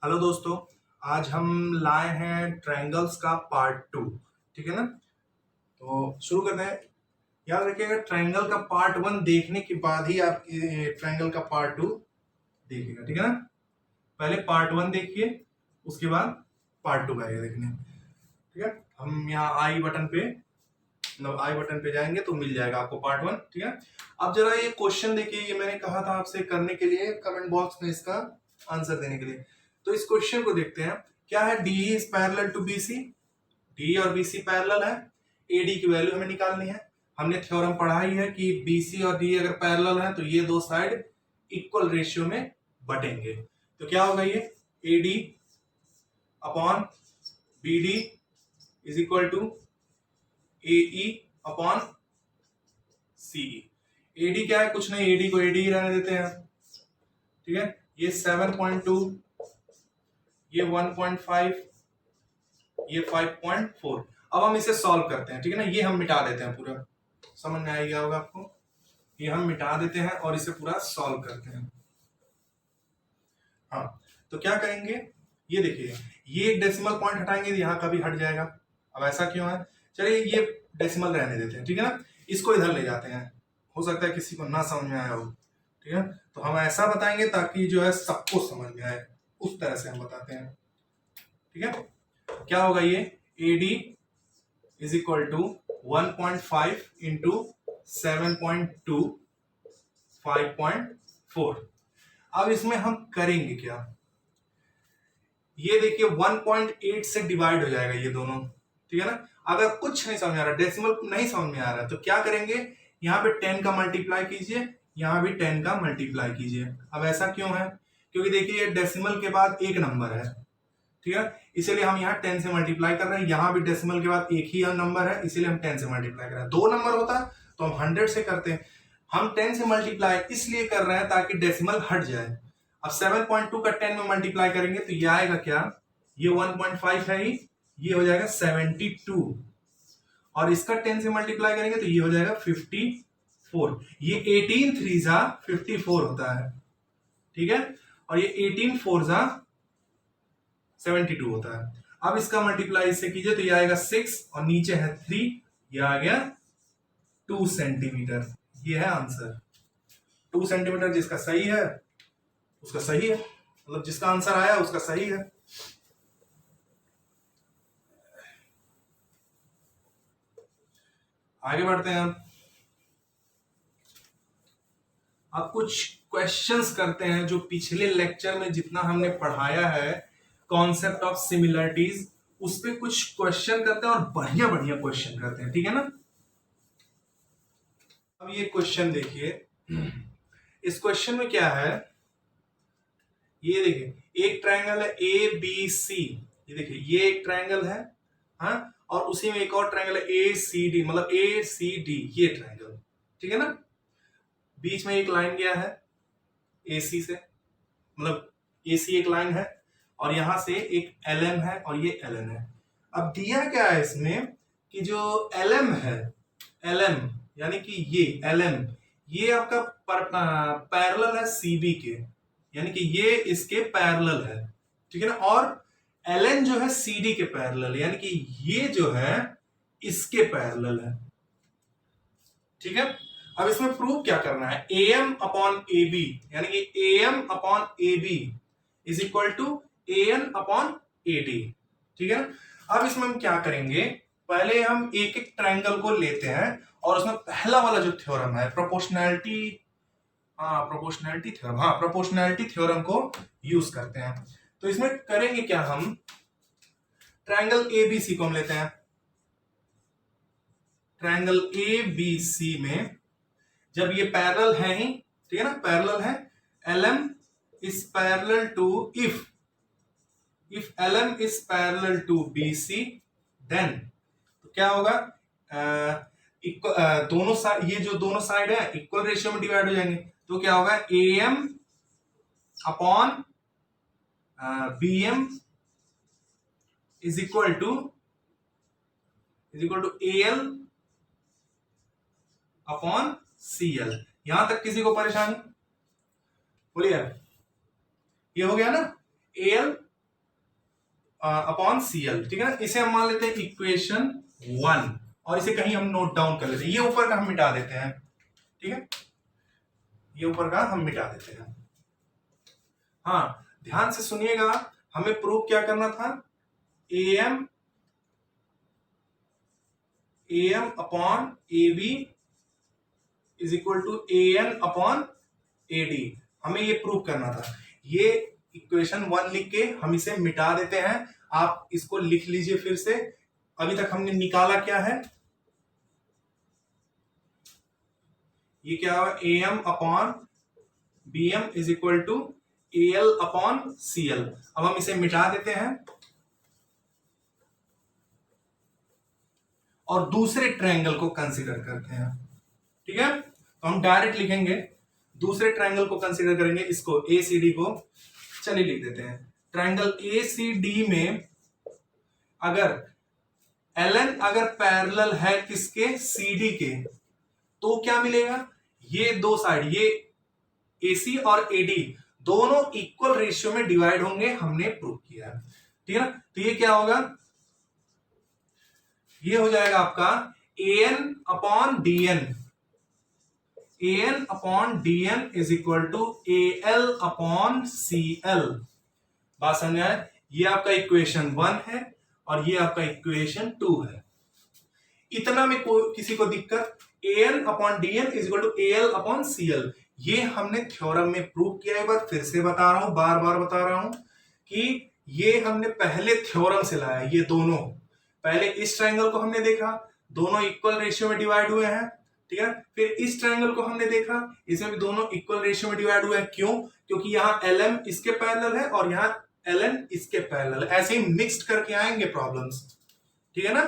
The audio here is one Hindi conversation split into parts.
हेलो दोस्तों। आज हम लाए हैं ट्रायंगल्स का पार्ट 2। ठीक है ना। तो शुरू करते हैं। याद रखिएगा, ट्रायंगल का पार्ट 1 देखने के बाद ही आप ट्रायंगल का पार्ट 2 देखिएगा। ठीक है ना। पहले पार्ट 1 देखिए, उसके बाद पार्ट 2 आएगा देखने। ठीक है। हम यहाँ आई बटन पे, मतलब आई बटन पे जाएंगे तो मिल जाएगा आपको पार्ट 1। ठीक है। अब जरा ये क्वेश्चन देखिए, ये मैंने कहा था आपसे करने के लिए कमेंट बॉक्स में इसका आंसर देने के लिए। तो इस क्वेश्चन को देखते हैं। क्या है? D is parallel to BC. D और बीसी पैरेलल है। एडी की वैल्यू हमें निकालनी है। हमने थ्योरम पढ़ा ही है कि बीसी और डी अगर पैरेलल है तो ये दो साइड इक्वल रेशियो में बटेंगे। तो क्या होगा? ये AD upon BD is equal to AE upon CE. AD क्या है? कुछ नहीं, एडी को एडी ही रहने देते हैं। ठीक है। ये 7.2, ये 1.5, ये 5.4। अब हम इसे सॉल्व करते हैं। ठीक है ना। ये हम मिटा देते हैं पूरा, समझ में आ गया होगा आपको। ये हम मिटा देते हैं और इसे पूरा सॉल्व करते हैं। हाँ, तो क्या करेंगे? ये देखिए, ये डेसिमल पॉइंट हटाएंगे तो यहाँ का भी हट जाएगा। अब ऐसा क्यों है? चलिए ये डेसिमल रहने देते हैं। ठीक है ना। इसको इधर ले जाते हैं। हो सकता है किसी को ना समझ में आया हो। ठीक है। तो हम ऐसा बताएंगे ताकि जो है सबको समझ में आए, उस तरह से हम बताते हैं। ठीक है। क्या होगा? ये AD is equal to 1.5 into 7.2 5.4। अब इसमें हम करेंगे क्या? ये देखिए 1.8 से डिवाइड हो जाएगा ये दोनों। ठीक है ना। अगर कुछ नहीं समझ आ रहा, डेसिमल नहीं समझ में आ रहा है, तो क्या करेंगे? यहाँ पे 10 का मल्टीप्लाई कीजिए, यहाँ भी 10 का मल्टीप्लाई कीजिए। अब ऐसा क्यों है? क्योंकि देखिए डेसिमल के बाद एक नंबर है। ठीक है। इसीलिए हम यहाँ 10 से मल्टीप्लाई कर रहे हैं। यहाँ भी डेसिमल के बाद एक ही नंबर है, इसीलिए हम 10 से मल्टीप्लाई कर रहे हैं। दो नंबर होता तो हम 100 से करते हैं। हम 10 से मल्टीप्लाई इसलिए कर रहे हैं ताकि डेसिमल हट जाए। अब 7.2 का 10 में मल्टीप्लाई करेंगे तो ये आएगा क्या? ये 1.5 है ही, ये हो जाएगा 72। और इसका 10 से मल्टीप्लाई करेंगे तो ये हो जाएगा 54। ये 18 3 जा 54 होता है। ठीक है। और ये 18 4 जा 72 होता है। अब इसका मल्टीप्लाई इससे कीजिए तो ये आएगा 6 और नीचे है 3, ये आ गया 2 सेंटीमीटर। ये है आंसर। 2 सेंटीमीटर जिसका सही है उसका सही है, मतलब जिसका आंसर आया उसका सही है। आगे बढ़ते हैं। अब कुछ क्वेश्चंस करते हैं जो पिछले लेक्चर में जितना हमने पढ़ाया है कॉन्सेप्ट ऑफ सिमिलरिटीज, उस पे कुछ क्वेश्चन करते हैं और बढ़िया बढ़िया क्वेश्चन करते हैं। ठीक है ना। अब ये क्वेश्चन देखिए। इस क्वेश्चन में क्या है? ये देखिए एक ट्रायंगल है ए बी सी। ये देखिए ये एक ट्रायंगल है। हाँ। और उसी में एक और ट्रायंगल है ए सी डी, मतलब ए सी डी, ये ट्रायंगल। ठीक है ना। बीच में एक लाइन गया है ए सी से, मतलब ए सी एक लाइन है और यहां से एक एल एम है और ये एल एन है। अब दिया क्या है इसमें कि जो एल एम है, एल एम यानी कि ये एल एम, ये आपका पैरेलल है सीबी के, यानी कि ये इसके पैरेलल है। ठीक है ना। और एल एन जो है सीडी के पैरेलल, यानी कि ये जो है इसके पैरेलल है। ठीक है। अब इसमें प्रूव क्या करना है? A M upon A B, यानी कि A M upon A B is equal to A N upon A D. ठीक है। अब इसमें हम क्या करेंगे? पहले हम एक एक ट्रायंगल को लेते हैं और उसमें पहला वाला जो थ्योरम है proportionality, proportionality theorem, proportionality theorem को यूज करते हैं। तो इसमें करेंगे क्या? हम ट्रायंगल ए बी सी को हम लेते हैं। ट्रायंगल ए बी सी में जब ये पैरेलल है ही, ठीक है ना, पैरेलल है, L M is parallel to, if L M is parallel to B C, then तो क्या होगा? दोनों साइड, ये जो दोनों साइड है इक्वल रेशियो में डिवाइड हो जाएंगे। तो क्या होगा? A M upon B M is equal to A L upon C L. यहां तक किसी को परेशानी? बोलिए। ये हो गया ना, ए एल अपॉन सीएल, ठीक है ना। इसे हम मान लेते हैं इक्वेशन 1 और इसे कहीं हम नोट डाउन कर लेते हैं। ये ऊपर का हम मिटा देते हैं, ठीक है, ये ऊपर का हम मिटा देते हैं। हाँ, ध्यान से सुनिएगा, हमें प्रूव क्या करना था, M upon A B is equal to A N upon A D, हमें ये प्रूव करना था। ये इक्वेशन 1 लिख के हम इसे मिटा देते हैं। आप इसको लिख लीजिए फिर से। अभी तक हमने निकाला क्या है, ये क्या हुआ, A M upon B M is equal to A L upon C L. अब हम इसे मिटा देते हैं और दूसरे ट्रायंगल को कंसीडर करते हैं, ठीक है। तो हम डायरेक्ट लिखेंगे, दूसरे ट्रायंगल को कंसीडर करेंगे, इसको ए सी डी को, चलिए लिख देते हैं। ट्रायंगल ए सी डी में अगर एल अगर पैरेलल है किसके, सी डी के, तो क्या मिलेगा, ये दो साइड, ये एसी और एडी दोनों इक्वल रेशियो में डिवाइड होंगे, हमने प्रूव किया, ठीक है ना। तो ये क्या होगा, ये हो जाएगा आपका A N upon D N, A N upon D N is equal to A L upon C L. बात समझ आए, ये आपका इक्वेशन 1 है और ये आपका इक्वेशन 2 है। इतना में किसी को दिक्कत, A N upon D N is equal to A L upon C L, ये हमने थ्योरम में प्रूव किया। एक बार फिर से बता रहा हूं, बार बार बता रहा हूं कि ये हमने पहले थ्योरम से लाया। ये दोनों, पहले इस ट्रायंगल को हमने देखा, दोनों इक्वल रेशियो में डिवाइड हुए हैं, ठीक है। फिर इस ट्रायंगल को हमने देखा, इसमें भी दोनों इक्वल रेशियो में डिवाइड हुए हैं। क्यों, क्योंकि यहाँ एल एम इसके पैरेलल है और यहाँ एल एन इसके पैरेलल है। ऐसे ही मिक्स्ड करके आएंगे प्रॉब्लम्स, ठीक है ना।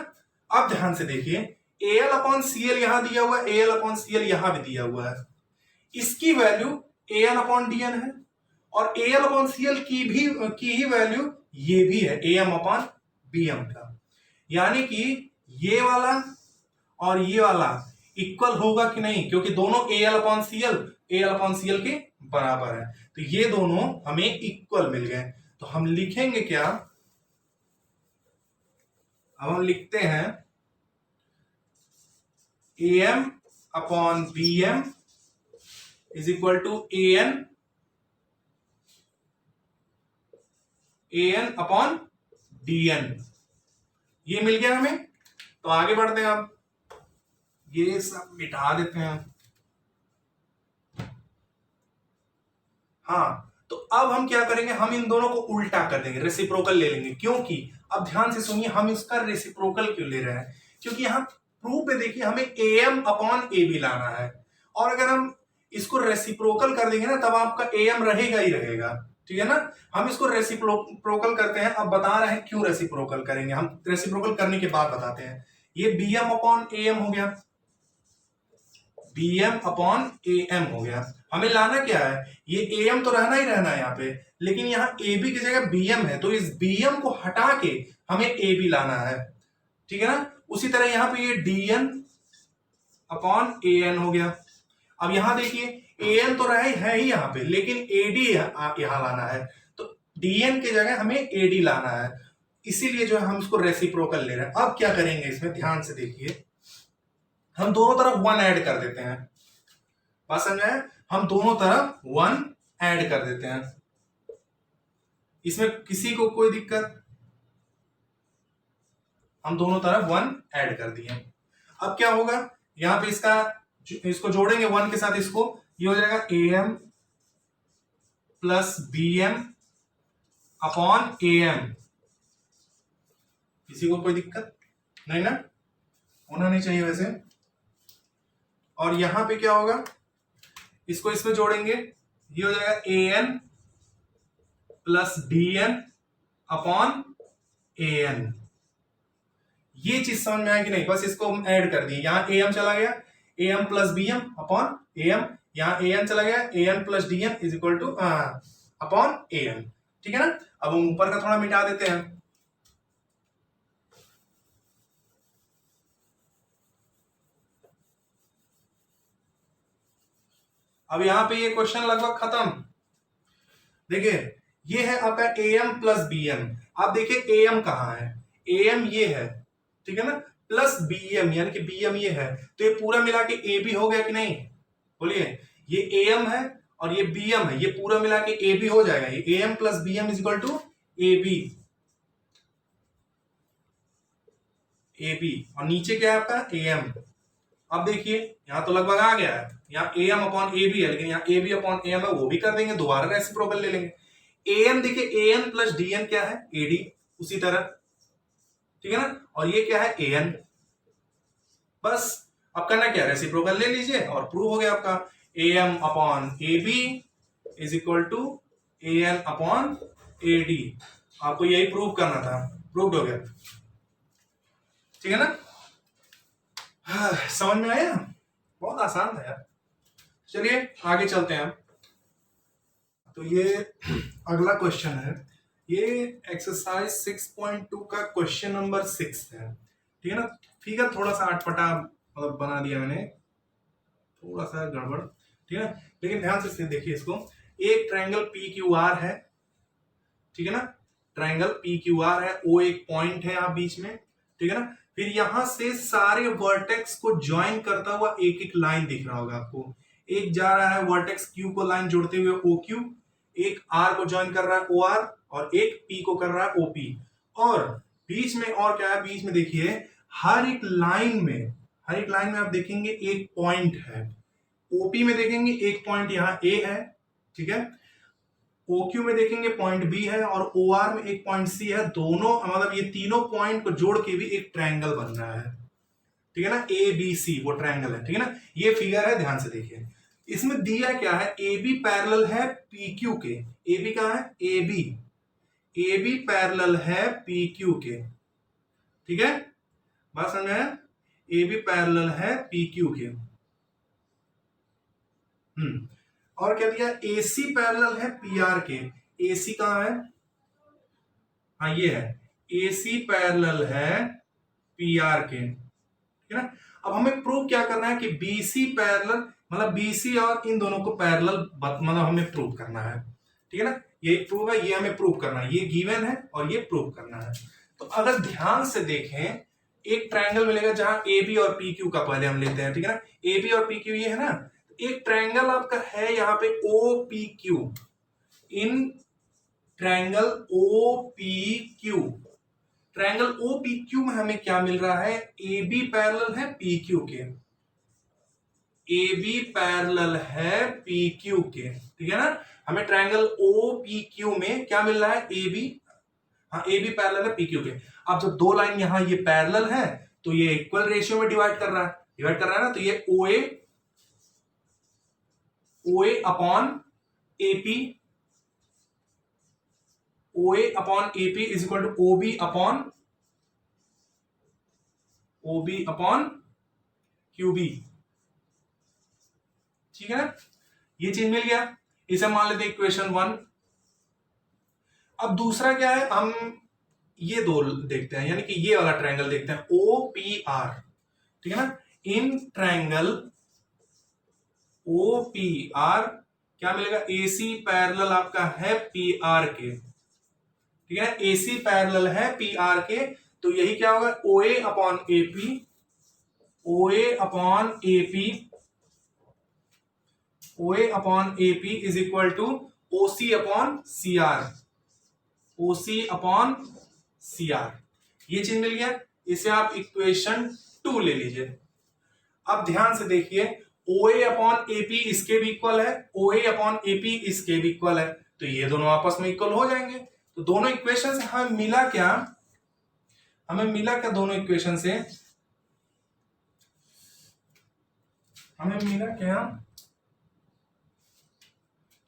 अब ध्यान से देखिए, A L upon C L यहां दिया हुआ है, A L upon C L यहां भी दिया हुआ है। इसकी value A N upon D N है और A L upon C L की ही वैल्यू ये भी है, A M upon B M का। यानी कि ये वाला और ये वाला इक्वल होगा कि नहीं, क्योंकि दोनों A L upon C L के बराबर है, तो ये दोनों हमें इक्वल मिल गए। तो हम लिखेंगे क्या, अब हम लिखते हैं A M upon B M is equal to A N upon D N, ये मिल गया हमें। तो आगे बढ़ते हैं, अब ये सब मिटा देते हैं। हाँ, तो अब हम क्या करेंगे, हम इन दोनों को उल्टा कर देंगे, रेसिप्रोकल ले लेंगे। क्योंकि अब ध्यान से सुनिए, हम इसका रेसिप्रोकल क्यों ले रहे हैं, क्योंकि यहां प्रूफ पे देखिए हमें A M upon A B लाना है, और अगर हम इसको रेसिप्रोकल कर देंगे ना, तब आपका ए एम रहेगा ही रहेगा, ठीक है ना। हम इसको रेसिप्रोकल करते हैं। अब बता रहे हैं क्यों रेसिप्रोकल करेंगे, हम रेसिप्रोकल करने के बाद बताते हैं। ये B M upon A M हो गया, B M upon A M हो गया। हमें लाना क्या है, ये ए एम तो रहना ही रहना है यहाँ पे, लेकिन यहाँ ए बी की जगह बी एम है, तो इस बी एम को हटा के हमें ए बी लाना है, ठीक है ना। उसी तरह यहाँ पे ये D N upon A N हो गया। अब यहां देखिए, ए एन तो रहा है ही यहाँ पे, लेकिन ए डी यहां लाना है, तो डी एन की जगह हमें ए डी लाना है। इसीलिए जो है हम इसको रेसिप्रोकल ले रहे हैं। अब क्या करेंगे, इसमें ध्यान से देखिए, हम दोनों तरफ 1 ऐड कर देते हैं। बात समझ आए, हम दोनों तरफ 1 ऐड कर देते हैं। इसमें किसी को कोई दिक्कत, हम दोनों तरफ 1 ऐड कर दिए। अब क्या होगा, यहां पे इसको जोड़ेंगे 1 के साथ, इसको ये हो जाएगा A M plus B M upon A M. किसी को कोई दिक्कत नहीं ना, होना नहीं चाहिए वैसे। और यहां पे क्या होगा, इसको इसमें जोड़ेंगे, ये हो जाएगा A N plus D N upon A N. ये चीज समझ में आया कि नहीं, बस इसको हम ऐड कर दिए। यहां ए एम चला गया, A M plus B M upon A M, यहां ए एन चला गया, A N plus D N is equal to upon A N, ठीक है ना। अब हम ऊपर का थोड़ा मिटा देते हैं। अब यहां पे ये क्वेश्चन लगभग खत्म। देखिए, ये है आपका AM प्लस BM। आप देखिए AM कहाँ है, AM ये है, ठीक है ना, प्लस BM यानी कि BM ये है, तो ये पूरा मिला के AB हो गया कि नहीं, बोलिए। ये AM है और ये BM है, ये पूरा मिला के AB हो जाएगा। ये AM plus BM is equal to AB, AB और नीचे क्या है आपका AM। अब देखिए यहां तो लगभग आ गया है, यहाँ AM अपॉन AB है, लेकिन यहाँ AB अपॉन AM है, वो भी कर देंगे, दोबारा रेसिप्रोकल ले लेंगे। AM देखिए AN प्लस DN क्या है, AD, उसी तरह, ठीक है ना, और ये क्या है AN। बस अब करना क्या, रेसिप्रोकल ले लीजिए और प्रूव हो गया आपका। AM upon AB is equal to AN upon AD। आपको यही प्रूव करना था, प्रूव हो गया, ठीक है ना। समझ में आया, बहुत आसान था यार। चलिए आगे चलते हैं। तो ये अगला क्वेश्चन है, ये एक्सरसाइज 6.2 का क्वेश्चन नंबर 6 है, ठीक है ना। फिगर थोड़ा सा अटपटा मतलब बना दिया मैंने, थोड़ा सा गड़बड़, ठीक है ना, लेकिन ध्यान से देखिए इसको। एक ट्रायंगल PQR है, ठीक है ना, ट्रायंगल PQR है, O एक पॉइंट है यहाँ बीच में, ठीक है ना। फिर यहां से सारे वर्टेक्स को ज्वाइन करता हुआ एक एक लाइन दिख रहा होगा आपको। एक जा रहा है वर्टेक्स Q को लाइन जोड़ते हुए OQ, एक R को ज्वाइन कर रहा है OR, और एक P को कर रहा है OP। और बीच में और क्या है, बीच में देखिए हर एक लाइन में आप देखेंगे एक पॉइंट है। OP में देखेंगे एक पॉइंट यहाँ A है, ठीक है, OQ में देखेंगे पॉइंट B है, और OR में एक पॉइंट C है। दोनों मतलब ये तीनों पॉइंट को जोड़ के भी एक ट्रायंगल बन रहा है, ठीक है ना, ABC वो ट्रायंगल है, ठीक है ना। ये फिगर है, ध्यान से देखिए। इसमें दिया क्या है, AB पैरेलल है PQ के। AB कहां है, AB पैरेलल है PQ के, ठीक है, बात समझ में, AB पैरेलल है PQ के। और क्या दिया, AC पैरेलल है PR के। AC कहां है, हाँ ये है, AC पैरेलल है PR के, ठीक है ना। अब हमें प्रूव क्या करना है कि BC पैरेलल, मतलब BC और इन दोनों को पैरेलल मतलब हमें प्रूव करना है, ठीक है ना। ये प्रूव है, ये हमें प्रूव करना है, ये गिवन है और ये प्रूव करना है। तो अगर ध्यान से देखें, एक ट्रायंगल मिलेगा जहां AB और PQ का पहले हम लेते हैं, ठीक है ना। AB और PQ ये है ना, एक ट्रायंगल आपका है यहाँ पे OPQ। In triangle OPQ, triangle OPQ में हमें क्या मिल रहा है, AB पैरेलल है PQ के, AB पैरेलल है PQ के, ठीक है ना। हमें ट्रायंगल OPQ में क्या मिल रहा है, AB, हाँ AB पैरेलल है PQ के। अब जब दो लाइन यहां ये पैरेलल है तो ये इक्वल रेशियो में डिवाइड कर रहा है ना, तो ये OA upon AP, OA upon AP is equal to OB upon QB, ठीक है ना। ये चीज मिल गया, इसे मान लेते हैं इक्वेशन 1। अब दूसरा क्या है, हम ये दो देखते हैं, यानी कि ये वाला ट्रायंगल देखते हैं, OPR, ठीक है ना। इन ट्रायंगल OPR क्या मिलेगा, AC पैरेलल आपका है PR के, ठीक है ना, AC पैरेलल है PR के। तो यही क्या होगा, OA upon AP, OA upon AP, OA upon AP is equal to OC upon CR, OC upon CR। ये चीज मिल गया, इसे आप इक्वेशन 2 ले लीजिए। अब ध्यान से देखिए, OA अपॉन AP इसके भी इक्वल है, OA अपॉन AP इसके भी इक्वल है, तो ये दोनों आपस में इक्वल हो जाएंगे। तो दोनों इक्वेशन से हमें मिला क्या, दोनों इक्वेशन से हमें मिला क्या,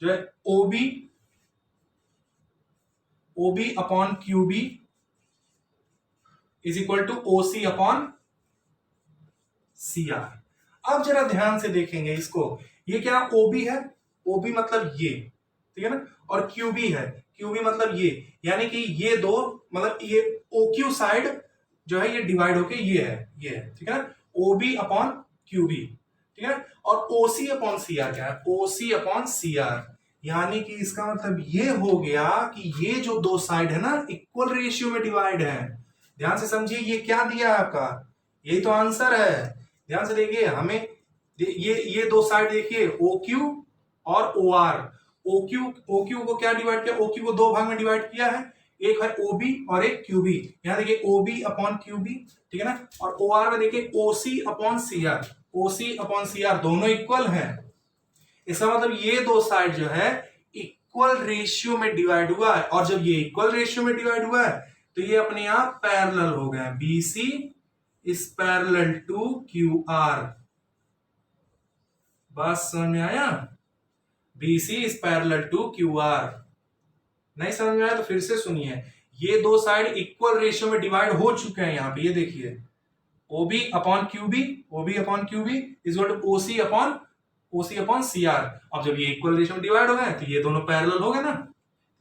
जो है OB upon QB is equal to OC upon CR। अब जरा ध्यान से देखेंगे इसको, ये क्या OB है, OB मतलब ये, ठीक है ना, और QB है, QB मतलब ये, यानी कि ये दो मतलब ये OQ साइड जो है ये डिवाइड होके ये है, ठीक है ना, OB अपॉन QB, ठीक है ना। और OC अपॉन CR क्या है, OC अपॉन CR, यानी कि इसका मतलब ये हो गया कि ये जो दो साइड है ना इक्वल रेशियो में डिवाइड है। ध्यान से समझिए, ये क्या दिया है आपका, यही तो आंसर है। ध्यान से देखिए, हमें ये दो साइड देखिए, ओ क्यू और ओ आर। ओ क्यू को क्या डिवाइड किया, ओ क्यू को दो भाग में डिवाइड किया है, एक है ओबी और एक क्यूबी। यहां देखिए ओबी अपॉन क्यूबी, ठीक है ना। और ओ आर में देखिए ओसी upon C are, OC upon C are दोनों इक्वल हैं। इसका मतलब ये दो साइड जो है इक्वल रेशियो में डिवाइड हुआ है, और जब ये इक्वल रेशियो में डिवाइड हुआ है तो ये अपने आप पैरेलल हो गए। BC is parallel to Q R. बात समझ में आया? BC is parallel to Q R. नहीं समझ में आया तो फिर से सुनिए, ये दो साइड इक्वल रेशियो में डिवाइड हो चुके हैं। यहां पे ये देखिए, OB upon QB, OB upon QB is equal to OC upon C R. अब जब ये इक्वल रेशियो में डिवाइड हो गए तो ये दोनों पैरेलल हो गए ना,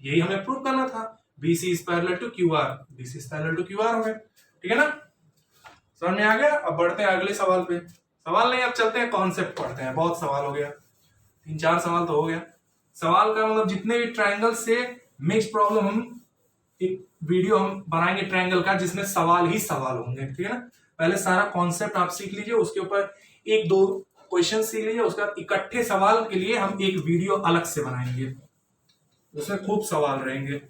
यही हमें प्रूव करना था। BC is parallel to Q R, BC is parallel to Q R हो गए, ठीक है ना। समझ में आ गया? अब बढ़ते हैं अगले सवाल पे। सवाल नहीं, अब चलते हैं कॉन्सेप्ट पढ़ते हैं। बहुत सवाल हो गया, 3-4 सवाल तो हो गया। सवाल का मतलब जितने भी ट्रायंगल से मिक्स प्रॉब्लम, हम एक वीडियो हम बनाएंगे ट्रायंगल का जिसमें सवाल ही सवाल होंगे, ठीक है ना। पहले सारा कॉन्सेप्ट आप सीख लीजिए, उसके ऊपर एक दो क्वेश्चन सीख लीजिए, उसके बाद इकट्ठे सवाल के लिए हम एक वीडियो अलग से बनाएंगे, उसमें खूब सवाल रहेंगे।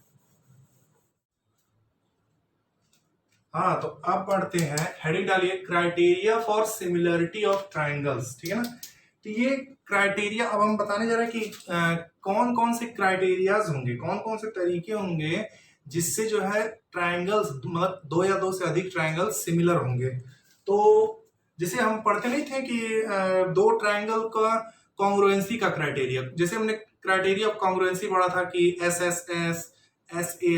हाँ, तो अब पढ़ते हैं, हेडिंग डालिए criteria for similarity of triangles, ठीक है ना। तो ये क्राइटेरिया अब हम बताने जा रहे हैं कि कौन कौन से क्राइटेरियाज होंगे, कौन कौन से तरीके होंगे जिससे जो है ट्राइंगल्स, मतलब दो या दो से अधिक ट्राइंगल्स सिमिलर होंगे। तो जैसे हम पढ़ते नहीं थे कि दो ट्राइंगल का कॉन्ग्रुएंसी का क्राइटेरिया, जैसे हमने क्राइटेरिया ऑफ कॉन्ग्रुएंसी पढ़ा था कि S S S, S A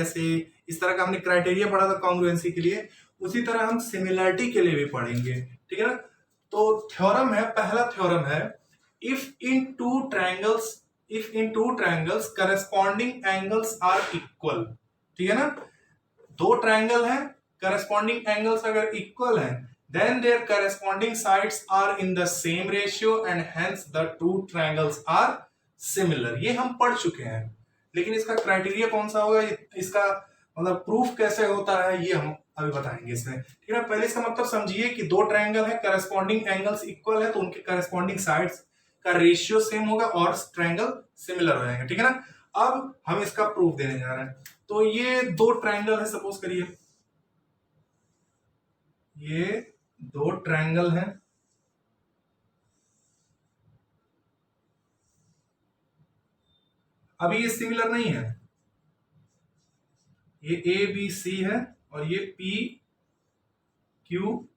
S A, इस तरह का हमने क्राइटेरिया पढ़ा था कॉन्ग्रुएंसी के लिए। उसी तरह हम सिमिलरिटी के लिए भी पढ़ेंगे, ठीक है ना। तो थ्योरम है, पहला थ्योरम है, if in two triangles corresponding angles are equal, ठीक है ना। दो ट्रायंगल हैं, करस्पॉन्डिंग एंगल्स अगर इक्वल हैं, then their corresponding sides are in the same ratio and hence the two triangles are similar। ये हम पढ़ चुके हैं, लेकिन इसका क्राइटेरिया कौन सा होगा, इसका मतलब प्रूफ कैसे होता है, ये हम अभी बताएंगे इसमें, ठीक है। पहले इसका मतलब समझिए कि दो ट्रायंगल है, करस्पॉन्डिंग एंगल्स इक्वल है, तो उनके करस्पॉन्डिंग साइड्स का रेशियो सेम होगा और ट्रायंगल सिमिलर हो जाएंगे, ठीक है ना। अब हम इसका प्रूफ देने जा रहे हैं। तो ये दो ट्रायंगल है, सपोज करिए ये दो ट्रायंगल हैं, अभी ये सिमिलर नहीं है, ये ए बी सी है और ये पी क्यू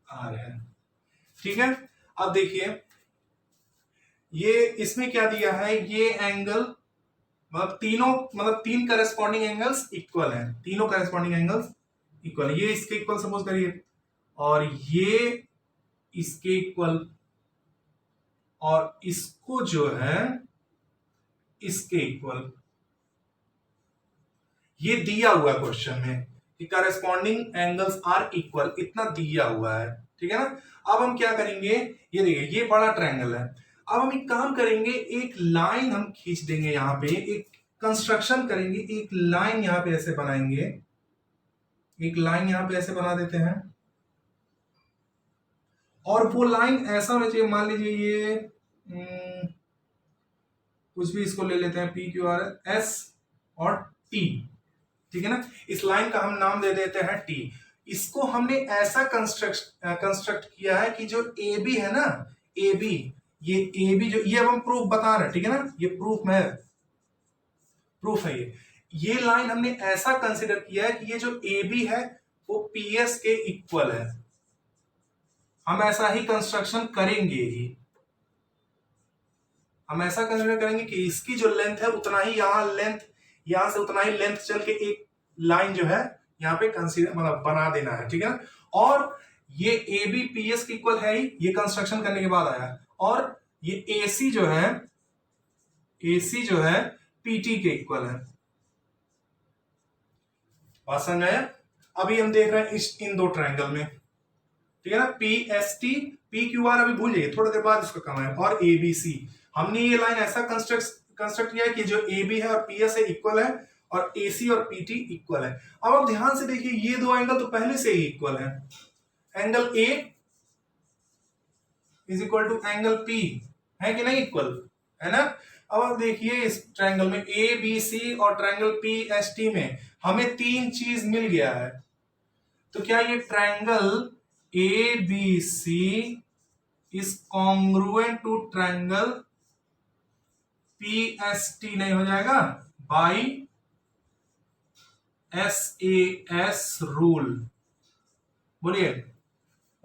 आर है, ठीक है। अब देखिए, ये इसमें क्या दिया है, ये एंगल मतलब तीनों, मतलब तीन करस्पॉन्डिंग एंगल्स इक्वल हैं, तीनों करस्पॉन्डिंग एंगल्स इक्वल है। ये इसके इक्वल सपोज करिए, और ये इसके इक्वल, और इसको जो है इसके इक्वल। ये दिया हुआ है क्वेश्चन में कि करस्पॉन्डिंग एंगल्स आर इक्वल, इतना दिया हुआ है, ठीक है ना। अब हम क्या करेंगे, ये देखिए ये बड़ा ट्रायंगल है। अब हम एक काम करेंगे, एक लाइन हम खींच देंगे, यहां पे एक कंस्ट्रक्शन करेंगे, एक लाइन यहां पे ऐसे बनाएंगे, एक लाइन यहां पे ऐसे बना देते हैं, और वो लाइन ऐसा होना चाहिए, मान लीजिए ये कुछ भी इसको ले लेते हैं, पी क्यू आर एस और टी, ठीक है ना। इस लाइन का हम नाम दे देते हैं टी। इसको हमने ऐसा कंस्ट्रक्ट किया है कि जो ए बी है ना, ए बी, ये ए बी जो, ये अब हम प्रूफ बता रहे हैं, ठीक है ना, ये प्रूफ है ये लाइन हमने ऐसा कंसिडर किया है कि ये जो ए बी है वो पी एस के इक्वल है। हम ऐसा ही कंस्ट्रक्शन करेंगे ही, हम ऐसा कंसिडर करेंगे कि इसकी जो लेंथ है उतना ही यहां से उतना ही लेंथ चल के एक लाइन जो है यहाँ पे कंसीडर मतलब बना देना है, ठीक है ना। और ये ए बी पी एस के इक्वल है ही, ये कंस्ट्रक्शन करने के बाद आया, और ये ए सी जो है पीटी के इक्वल है। बात समझ में आया? अभी हम देख रहे हैं इन दो ट्रायंगल में, ठीक है ना, P S T, P Q are अभी भूल जाइए, थोड़ी देर बाद इसका काम है, और ए बी सी। हमने ये लाइन ऐसा कंस्ट्रक्ट किया है कि जो ए बी है और पी एस है इक्वल है और ए सी और पी टी इक्वल है। अब आप ध्यान से देखिए ये दो एंगल तो पहले से ही इक्वल है, angle A is equal to angle P है कि नहीं, इक्वल है ना। अब आप देखिए इस ट्रायंगल में ए बी सी और ट्रायंगल पी एस टी में हमें तीन चीज मिल गया है, तो क्या ये triangle A B C is congruent to triangle P S T नहीं हो जाएगा by S A S rule? बोलिए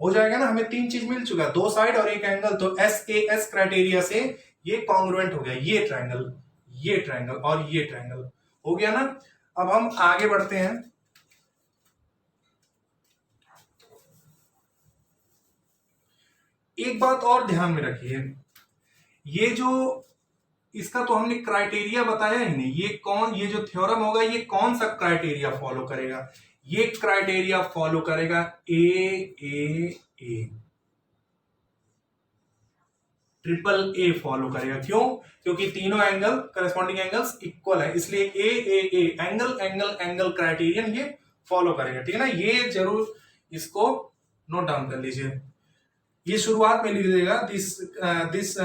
हो जाएगा ना, हमें तीन चीज मिल चुका है, दो साइड और एक एंगल, तो एस ए एस क्राइटेरिया से ये कॉन्ग्रुएंट हो गया, ये ट्रायंगल और ये ट्रायंगल हो गया ना। अब हम आगे बढ़ते हैं। एक बात और ध्यान में रखिए, ये जो इसका तो हमने क्राइटेरिया बताया ही नहीं, ये जो थ्योरम होगा ये कौन सा क्राइटेरिया फॉलो करेगा? ये क्राइटेरिया फॉलो करेगा ए ट्रिपल ए फॉलो करेगा। क्यों? क्योंकि तीनों एंगल करस्पॉन्डिंग एंगल्स इक्वल है, इसलिए ए एंगल क्राइटेरियन ये फॉलो करेगा, ठीक है ना। ये जरूर इसको नोट डाउन कर लीजिए, ये शुरुआत में लिख देगा, this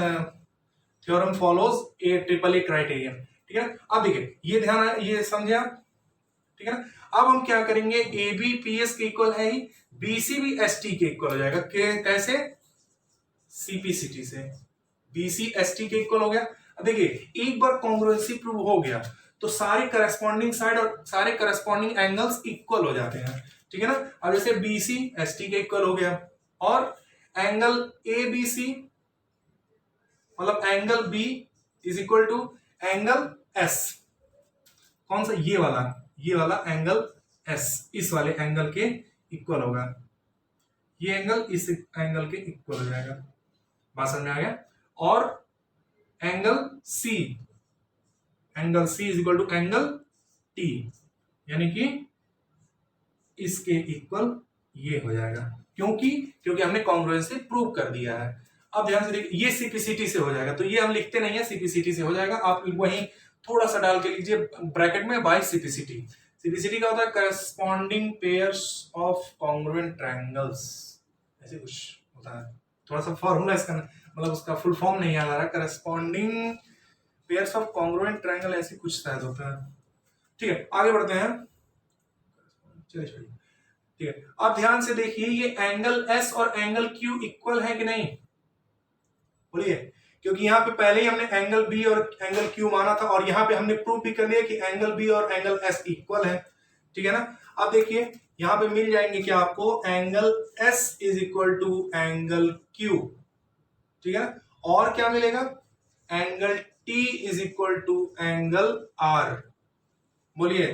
theorem follows A triple A criterion, ठीक है। अब देखिए ये ध्यान, ये समझे आप, ठीक है ना। अब हम क्या करेंगे, ए बी पी एस के इक्वल है ही, बी सी भी एस टी के इक्वल हो जाएगा। कैसे? सीपीसीटी से बी सी एस टी के इक्वल हो गया। अब देखिए एक बार कॉन्ग्रुएंसी प्रूव हो गया तो सारे करस्पॉन्डिंग साइड और सारे करस्पॉन्डिंग एंगल्स इक्वल हो जाते हैं, ठीक है ना। अब जैसे बी सी एस टी के इक्वल हो गया और एंगल ए बी सी मतलब angle B is equal to angle S, कौन सा? ये वाला एंगल एस इस वाले एंगल के इक्वल होगा, ये एंगल इस एंगल के इक्वल हो जाएगा, बात समझ में आ गया। और angle C is equal to angle T, यानी कि इसके इक्वल ये हो जाएगा, क्योंकि हमने कॉन्ग्रुएंसी प्रूव कर दिया है। अब ध्यान से देखिए ये सीपीसीटी से हो जाएगा, तो ये हम लिखते नहीं है, सीपीसीटी से हो जाएगा। आप वहीं थोड़ा सा डाल के लीजिए ब्रैकेट में बाय सीपीसीटी। सीपीसीटी का होता है corresponding pairs of congruent triangles, ऐसे कुछ होता है, थोड़ा सा फॉर्मूला इसका मतलब उसका फुल फॉर्म नहीं याद आ रहा, corresponding pairs of congruent triangle ऐसे कुछ शायद होता है, ठीक है। आगे बढ़ते हैं, चलिए ठीक है। अब ध्यान से देखिए ये एंगल एस और एंगल क्यू इक्वल है कि नहीं, बोलिए। क्योंकि यहां पे पहले ही हमने एंगल बी और एंगल क्यू माना था और यहां पे हमने प्रूव भी कर लिया कि एंगल बी और एंगल एस इक्वल है, ठीक है ना। अब देखिए यहां पे मिल जाएंगे क्या आपको, angle S is equal to angle Q, ठीक है ना। और क्या मिलेगा, angle T is equal to angle R, बोलिए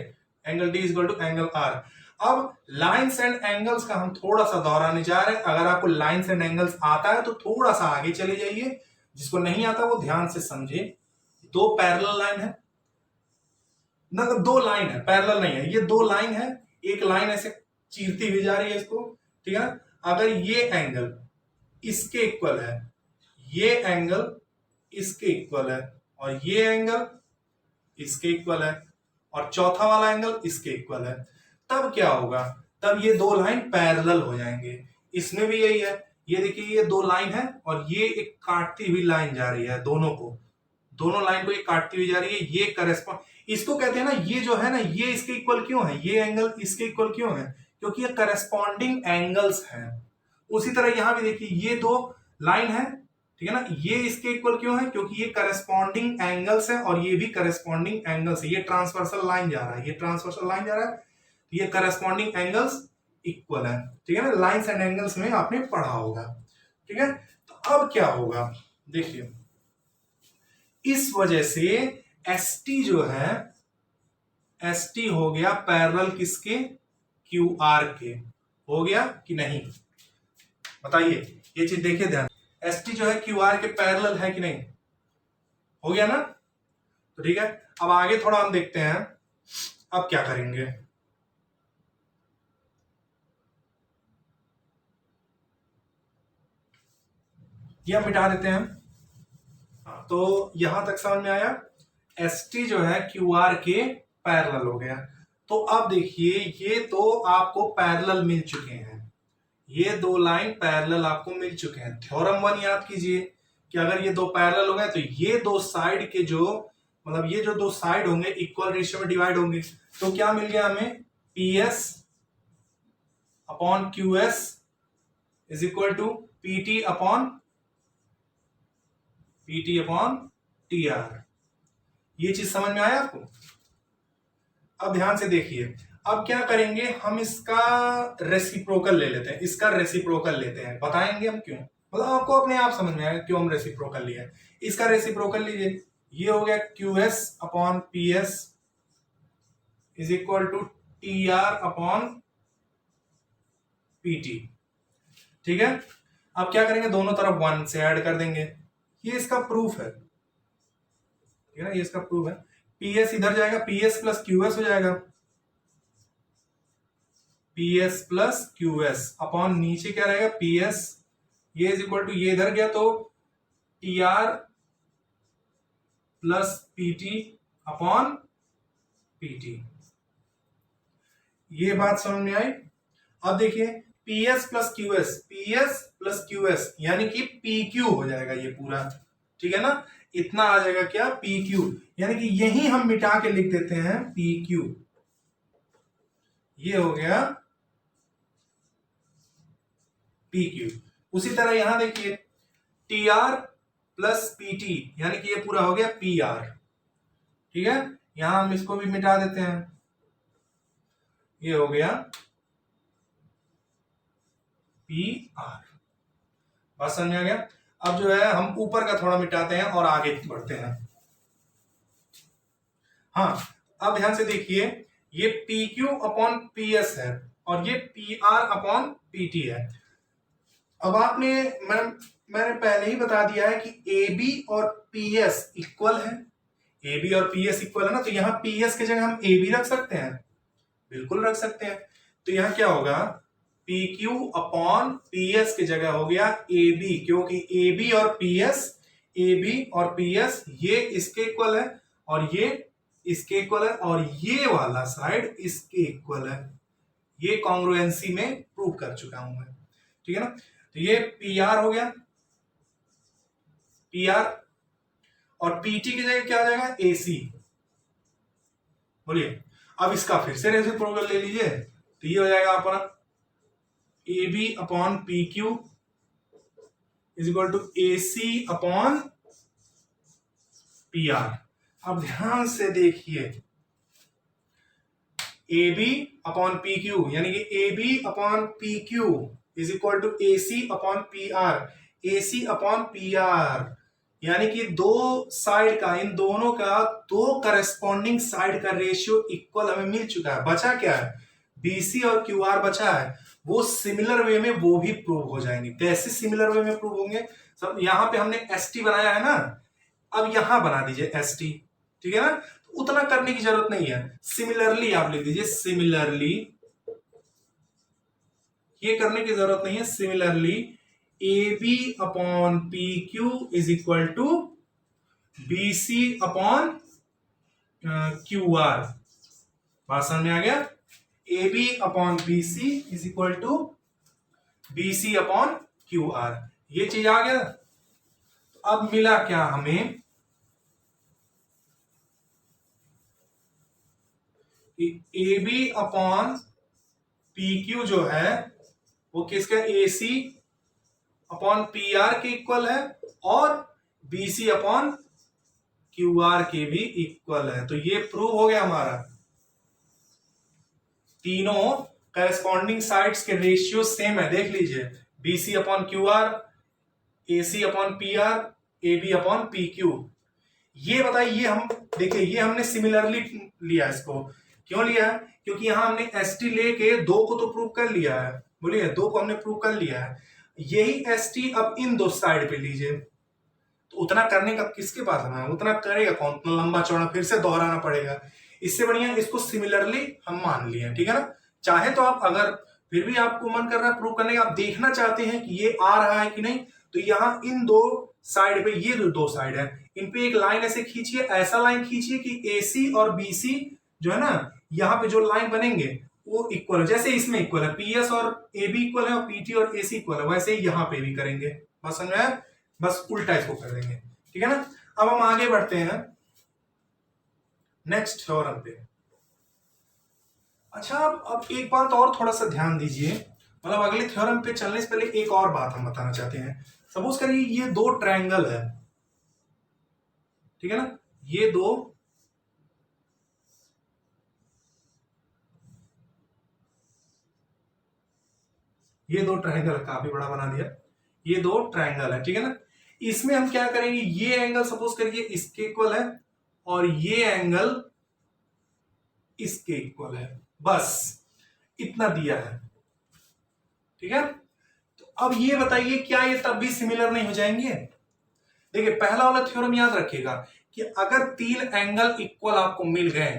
angle T is equal to angle R. अब लाइन्स एंड एंगल्स का हम थोड़ा सा दोहराने जा रहे हैं, अगर आपको लाइन्स एंड एंगल्स आता है तो थोड़ा सा आगे चले जाइए, जिसको नहीं आता वो ध्यान से समझे। दो पैरेलल लाइन है ना, दो लाइन है, पैरेलल नहीं है, ये दो लाइन है, एक लाइन ऐसे चीरती हुई जा रही है इसको, ठीक है। अगर ये एंगल इसके इक्वल है, ये एंगल इसके इक्वल है और ये एंगल इसके इक्वल है और चौथा वाला एंगल इसके इक्वल है, तब क्या होगा, तब ये दो लाइन पैरेलल हो जाएंगे। इसमें भी यही है, ये देखिए ये दो लाइन है और ये एक काटती हुई लाइन जा रही है, दोनों लाइन को ये काटती हुई जा रही है, ये करेस्पॉन्ड, इसको कहते हैं ना, ये जो है ना ये इसके इक्वल क्यों है, ये एंगल इसके इक्वल क्यों है, क्योंकि ये करस्पॉन्डिंग एंगल्स हैं। उसी तरह यहां भी देखिए ये दो लाइन है, ठीक है ना, ये इसके इक्वल क्यों है, क्योंकि ये करस्पॉन्डिंग एंगल्स है और ये भी करस्पॉन्डिंग एंगल्स है, ये ट्रांसवर्सल लाइन जा रहा है, ये ट्रांसवर्सल लाइन जा रहा है, ये करस्पॉन्डिंग एंगल्स इक्वल है, ठीक है ना। लाइंस एंड एंगल्स में आपने पढ़ा होगा, ठीक है। तो अब क्या होगा, देखिए इस वजह से एसटी जो है, एसटी हो गया पैरेलल किसके, क्यू आर के, हो गया कि नहीं, बताइए, ये चीज देखिए ध्यान, एसटी जो है क्यू आर के पैरेलल है कि नहीं, हो गया ना। तो ठीक है, अब आगे थोड़ा हम देखते हैं, अब क्या करेंगे, ये हम मिटा देते हैं। तो यहां तक समझ में आया। ST जो है QR के पैरेलल हो गया। तो अब देखिए ये तो आपको पैरेलल मिल चुके हैं, ये दो लाइन पैरेलल आपको मिल चुके हैं। थ्योरम 1 याद कीजिए कि अगर ये दो पैरेलल हो गए तो ये दो साइड के जो मतलब ये जो दो साइड होंगे इक्वल रेशियो में डिवाइड होंगे। तो क्या मिल गया हमें, PS upon QS is equal to PT upon TR। ये चीज समझ में आया आपको? अब ध्यान से देखिए, अब क्या करेंगे, हम इसका रेसिप्रोकल ले लेते हैं, इसका रेसिप्रोकल लेते हैं, बताएंगे हम क्यों, मतलब आपको अपने आप समझ में आएगा क्यों हम रेसिप्रोकल लिए। इसका रेसिप्रोकल लीजिए, ये हो गया QS upon PS is equal to TR upon PT। ठीक है, अब क्या करेंगे, दोनों तरफ 1 से ऐड कर देंगे, ये इसका प्रूफ है, ठीक है ना, ये इसका प्रूफ है। PS इधर जाएगा, PS प्लस QS हो जाएगा, PS प्लस QS अपॉन नीचे क्या रहेगा, PS, ये इज इक्वल टू ये इधर गया तो TR plus PT upon PT। ये बात समझ में आई? अब देखिए PS प्लस QS यानी कि PQ हो जाएगा ये पूरा, ठीक है ना, इतना आ जाएगा क्या, PQ, यानी कि यही हम मिटा के लिख देते हैं PQ, ये हो गया PQ। उसी तरह यहां देखिए TR प्लस PT यानी कि ये पूरा हो गया PR, ठीक है, यहां हम इसको भी मिटा देते हैं, ये हो गया PR। बात समझ में आ गया? अब जो है हम ऊपर का थोड़ा मिटाते हैं और आगे बढ़ते हैं। हाँ, अब ध्यान से देखिए, ये PQ अपॉन PS है और ये PR अपॉन PT है। अब आपने मैंने पहले ही बता दिया है कि AB और PS इक्वल है, AB और PS इक्वल है ना, तो यहां PS की जगह हम AB रख सकते हैं, बिल्कुल रख सकते हैं। तो यहां क्या होगा, PQ अपॉन PS की जगह हो गया AB, क्योंकि AB और PS ये इसके इक्वल है और ये इसके इक्वल है और ये वाला साइड इसके इक्वल है। ये कॉन्ग्रुएंसी में प्रूव कर चुका हूं मैं, ठीक है ना। तो ये PR हो गया, PR, और PT की जगह क्या आ जाएगा, AC। बोलिए, अब इसका फिर से रेसिप्रोकल ले लीजिए, तो ये हो जाएगा अपना AB upon PQ is equal to AC upon PR। अब ध्यान से देखिए, AB अपॉन PQ यानी कि AB upon PQ is equal to AC upon PR, AC upon PR, यानी कि दो साइड का, इन दोनों का दो करस्पॉन्डिंग साइड का रेशियो इक्वल हमें मिल चुका है। बचा क्या है, BC और QR बचा है, वो सिमिलर वे में वो भी प्रूव हो जाएंगे। कैसे सिमिलर वे में प्रूव होंगे, सब यहां पे हमने ST बनाया है ना, अब यहां बना दीजिए ST, ठीक है ना, तो उतना करने की जरूरत नहीं है। सिमिलरली आप लिख दीजिए, सिमिलरली, ये करने की जरूरत नहीं है। Similarly AB upon PQ is equal to BC upon QR। बात समझ में आ गया, AB upon BC is equal to BC upon QR, ये चीज आ गया। तो अब मिला क्या हमें, AB अपॉन PQ जो है वो किसका, AC अपॉन PR के इक्वल है और BC अपॉन QR के भी इक्वल है। तो ये प्रूव हो गया हमारा, तीनों करस्पॉन्डिंग साइड्स के रेशियो सेम है, देख लीजिए, BC upon QR, AC upon PR, AB upon PQ। ये बताइए, ये हम देखिए, ये हमने सिमिलरली लिया, इसको क्यों लिया है, क्योंकि यहां हमने ST लेके दो को तो प्रूव कर लिया है, बोलिए, दो को हमने प्रूव कर लिया है। यही ST अब इन दो साइड पे लीजिए, तो उतना करने का किसके पास है, उतना करेगा कौन, उतना लंबा चौड़ा फिर से दोहराना पड़ेगा। इससे बढ़िया इसको सिमिलरली हम मान लिया, ठीक है ना। चाहे तो आप, अगर फिर भी आपको मन कर रहा है प्रूव करने का, आप देखना चाहते हैं कि ये आ रहा है कि नहीं, तो यहाँ इन दो साइड पे, ये दो साइड है, इन पे एक लाइन ऐसे खींचिए, ऐसा लाइन खींचिए कि AC और BC जो है ना, यहाँ पे जो लाइन बनेंगे वो इक्वल है। जैसे इसमें इक्वल है, PS और AB इक्वल है और PT और AC इक्वल है, वैसे ही यहाँ पे भी करेंगे। बस समझ में आया? बस उल्टा इसको कर देंगे, ठीक है ना। अब हम आगे बढ़ते हैं नेक्स्ट थ्योरम पे। अच्छा, अब एक बात और थोड़ा सा ध्यान दीजिए, मतलब अगले थ्योरम पे चलने से पहले एक और बात हम बताना चाहते हैं। सपोज करिए ये दो ट्रायंगल है, ठीक है ना, ये दो ट्रायंगल, काफी बड़ा बना दिया, ये दो ट्रायंगल है, ठीक है ना। इसमें हम क्या करेंगे, ये एंगल सपोज करिए इसके इक्वल है और ये एंगल इसके इक्वल है, बस इतना दिया है, ठीक है। तो अब ये बताइए क्या ये तब भी सिमिलर नहीं हो जाएंगे? देखिए पहला वाला थ्योरम याद रखिएगा कि अगर तीन एंगल इक्वल आपको मिल गए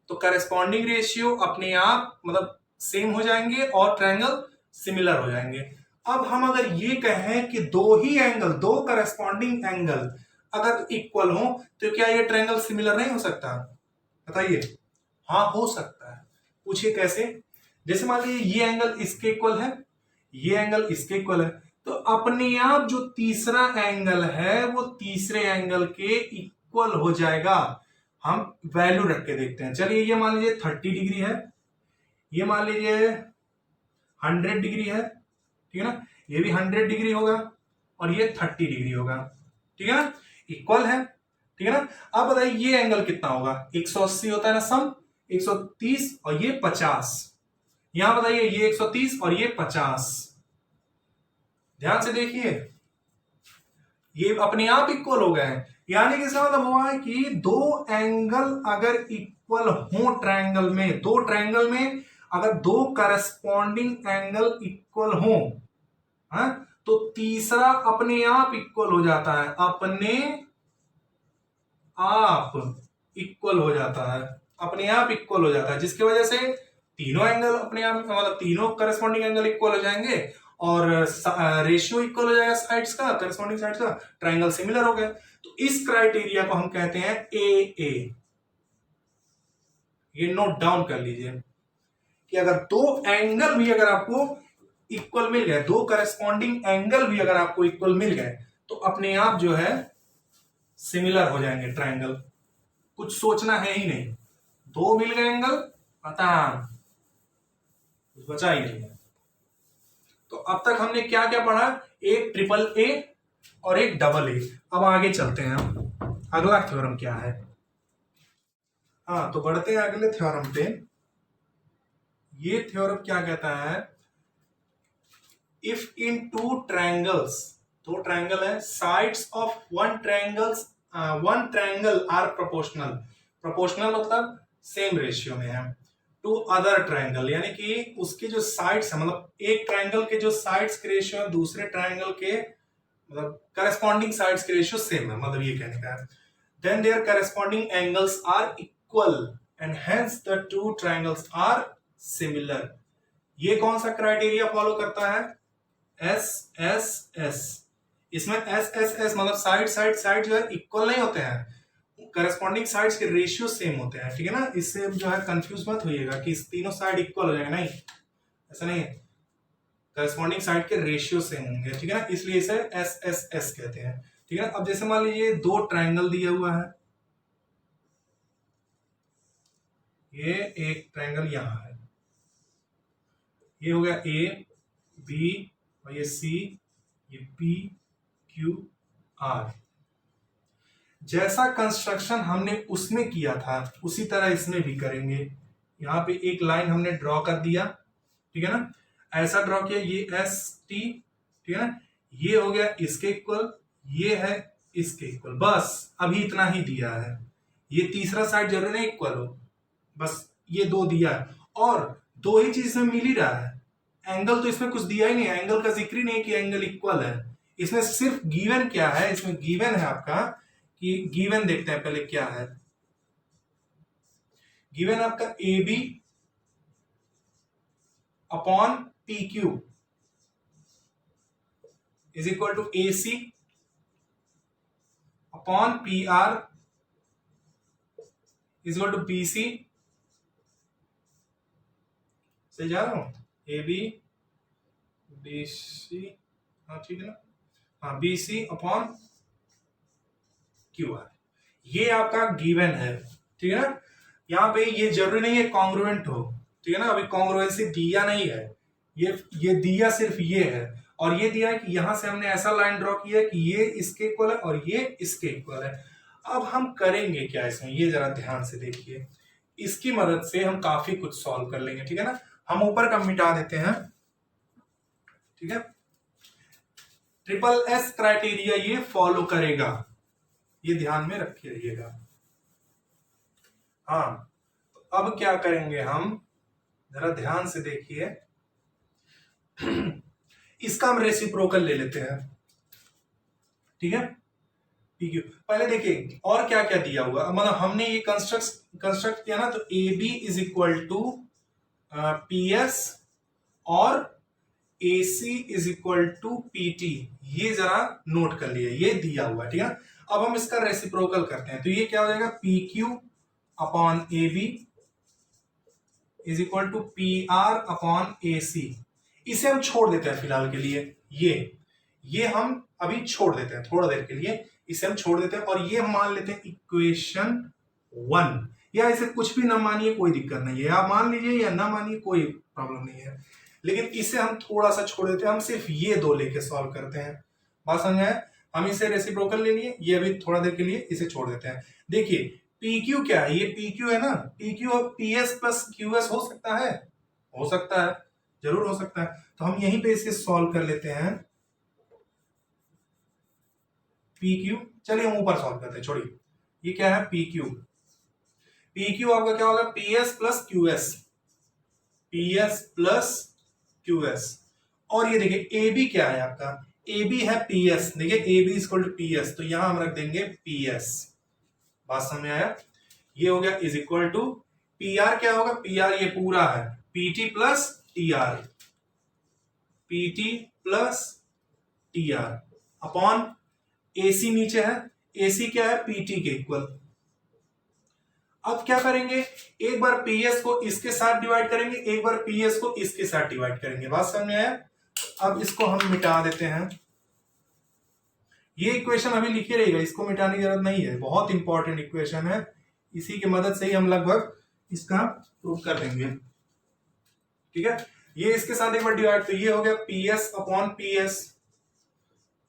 तो करेस्पॉन्डिंग रेशियो अपने आप मतलब सेम हो जाएंगे और ट्रायंगल सिमिलर हो जाएंगे। अब हम अगर ये कहें कि दो ही एंगल, दो करेस्पॉन्डिंग एंगल अगर इक्वल हो तो क्या ये ट्रायंगल सिमिलर नहीं हो सकता? बताइए। हाँ हो सकता है। पूछिए कैसे? जैसे मान लीजिए ये एंगल इसके इक्वल है, ये एंगल इसके इक्वल है, तो अपने आप जो तीसरा एंगल है वो तीसरे एंगल के इक्वल हो जाएगा। हम वैल्यू रख के देखते हैं। चलिए ये मान लीजिए 30 डिग्री है, ये मान लीजिए 100 डिग्री है, ठीक है ना, ये भी 100 डिग्री होगा और ये 30 डिग्री होगा, ठीक है ना, इक्वल है, ठीक है ना। अब बताइए ये एंगल कितना होगा? 180 होता है ना सम, 130 और ये 50। यहां बताइए ये 130 और ये 50, ध्यान से देखिए ये अपने आप इक्वल हो गए हैं। यानी कि इसका मतलब हुआ है कि दो एंगल अगर इक्वल हो ट्रायंगल में, दो ट्रायंगल में अगर दो करस्पॉन्डिंग एंगल इक्वल हो, हाँ, तो तीसरा अपने आप इक्वल हो जाता है, अपने आप इक्वल हो जाता है, अपने आप इक्वल हो जाता है, जिसकी वजह से तीनों एंगल अपने आप मतलब तीनों करस्पॉन्डिंग एंगल इक्वल हो जाएंगे और रेशियो इक्वल हो जाएगा साइड्स का, करस्पॉन्डिंग साइड्स का, ट्रायंगल सिमिलर हो गए। तो इस क्राइटेरिया को हम कहते हैं ए। ये नोट डाउन कर लीजिए कि अगर दो एंगल भी अगर आपको इक्वल मिल गए, दो करस्पॉन्डिंग एंगल भी अगर आपको इक्वल मिल गए तो अपने आप जो है सिमिलर हो जाएंगे ट्रायंगल। कुछ सोचना है ही नहीं, दो मिल गए एंगल, पता कुछ बचा ही नहीं है। तो अब तक हमने क्या क्या पढ़ा? एक ट्रिपल ए और एक डबल ए। अब आगे चलते हैं हम, अगला थ्योरम क्या है। हाँ तो बढ़ते हैं अगले थ्योरम पे। ये थ्योरम क्या कहता है, इफ इन टू ट्रायंगल्स, दो ट्रायंगल है, sides of one triangle are proportional, proportional मतलब सेम रेशियो में है, टू अदर ट्रायंगल, यानी कि उसके जो साइड्स है, मतलब एक ट्रायंगल के जो साइड्स के रेशियो है दूसरे ट्रायंगल के मतलब करस्पॉन्डिंग साइड्स के रेशियो सेम है, मतलब ये कहने का है। Then there corresponding angles are equal and hence the two triangles are similar. ये कौन सा क्राइटेरिया फॉलो करता है? एस। इसमें एस मतलब साइड जो है इक्वल नहीं होते हैं, करस्पॉन्डिंग साइड्स के रेशियो सेम होते हैं, ठीक है ना। इससे जो है कंफ्यूज मत होइएगा कि इस तीनों साइड इक्वल हो जाएगा, नहीं ऐसा नहीं है, करस्पॉन्डिंग साइड के रेशियो सेम होंगे, ठीक है ना, इसलिए इसे एस कहते हैं, ठीक है ना। अब जैसे मान लीजिए दो ट्रायंगल दिया हुआ है, ये एक ट्रायंगल यहां है, ये हो गया ए बी और ये सी, ये पी क्यू आर। जैसा कंस्ट्रक्शन हमने उसमें किया था उसी तरह इसमें भी करेंगे। यहां पे एक लाइन हमने ड्रॉ कर दिया, ठीक है ना, ऐसा ड्रॉ किया, ये एस टी, ठीक है ना, ये हो गया इसके इक्वल, ये है इसके इक्वल, बस अभी इतना ही दिया है। ये तीसरा साइड जरूर नहीं इक्वल हो, बस ये दो दिया है और दो ही चीज में मिल ही रहा है। एंगल तो इसमें कुछ दिया ही नहीं है, एंगल का जिक्र ही नहीं कि एंगल इक्वल है। इसमें सिर्फ गिवन क्या है, इसमें गिवन है आपका कि गिवन देखते हैं पहले क्या है। गिवन आपका A B upon P Q, is equal to A C upon P R is equal to B C. सही जा रहा हूं? ए बी बी सी, हाँ ठीक है ना, हाँ B C upon Q R. ये आपका गिवन है, ठीक है ना। यहाँ पे ये जरूरी नहीं है कॉन्ग्रुएंट हो, ठीक है ना, अभी कॉन्ग्रुएंसी दिया नहीं है, ये दिया सिर्फ ये है, और ये दिया है कि यहां से हमने ऐसा लाइन ड्रॉ किया कि ये इसके इक्वल है और ये इसके इक्वल है। अब हम करेंगे क्या इसमें, ये जरा ध्यान से देखिए, इसकी मदद से हम काफी कुछ सॉल्व कर लेंगे, ठीक है ना। हम ऊपर का मिटा देते हैं, ठीक है। ट्रिपल एस क्राइटेरिया ये फॉलो करेगा, ये ध्यान में रखिएगा। हाँ, तो अब क्या करेंगे हम, जरा ध्यान से देखिए, इसका हम रेसिप्रोकल ले लेते हैं, ठीक है। PQ पहले देखिए और क्या क्या दिया हुआ, मतलब हमने ये कंस्ट्रक्ट किया ना, तो A B is equal to P S और A C is equal to P T, ये जरा नोट कर लिए, ये दिया हुआ है, ठीक है। अब हम इसका रेसिप्रोकल करते हैं, तो ये क्या हो जाएगा, P Q upon A B is equal to P R upon A C. इसे हम छोड़ देते हैं फिलहाल के लिए, ये हम अभी छोड़ देते हैं थोड़ा देर के लिए, इसे हम छोड़ देते हैं, और ये हम मान लेते हैं इक्वेशन 1, या इसे कुछ भी ना मानिए कोई दिक्कत नहीं है, आप मान लीजिए या ना मानिए कोई प्रॉब्लम नहीं है, लेकिन इसे हम थोड़ा सा छोड़ देते हैं, हम सिर्फ ये दो लेके सॉल्व करते हैं। बात समझ आया? हम इसे रेसिप्रोकल ले लिए, ये अभी थोड़ा देर के लिए इसे छोड़ देते हैं। देखिए PQ क्या है, ये PQ है ना, PQ और PS प्लस QS हो सकता है, हो सकता है, जरूर हो सकता है, तो हम यहीं पे इसे सॉल्व कर लेते हैं। PQ, चलिए हम ऊपर सॉल्व करते हैं, छोड़िए, ये क्या है PQ आपका क्या होगा, PS plus QS, PS plus QS, और ये देखिए AB क्या है आपका, AB है PS, देखिए AB इक्वल टू PS, तो यहां हम रख देंगे PS। बात समझ में आया? ये हो गया इज इक्वल टू PR क्या होगा, PR ये पूरा है PT plus TR, PT plus TR upon AC नीचे है, AC क्या है PT के इक्वल। अब क्या करेंगे, एक बार PS को इसके साथ डिवाइड करेंगे, एक बार PS को इसके साथ डिवाइड करेंगे। बात समझ में आया? अब इसको हम मिटा देते हैं, ये इक्वेशन अभी लिखी रहेगा, इसको मिटाने की जरूरत नहीं है, बहुत इंपॉर्टेंट इक्वेशन है, इसी की मदद से ही हम लगभग इसका प्रूफ कर देंगे, ठीक है। ये इसके साथ एक बार डिवाइड, तो ये हो गया PS अपॉन PS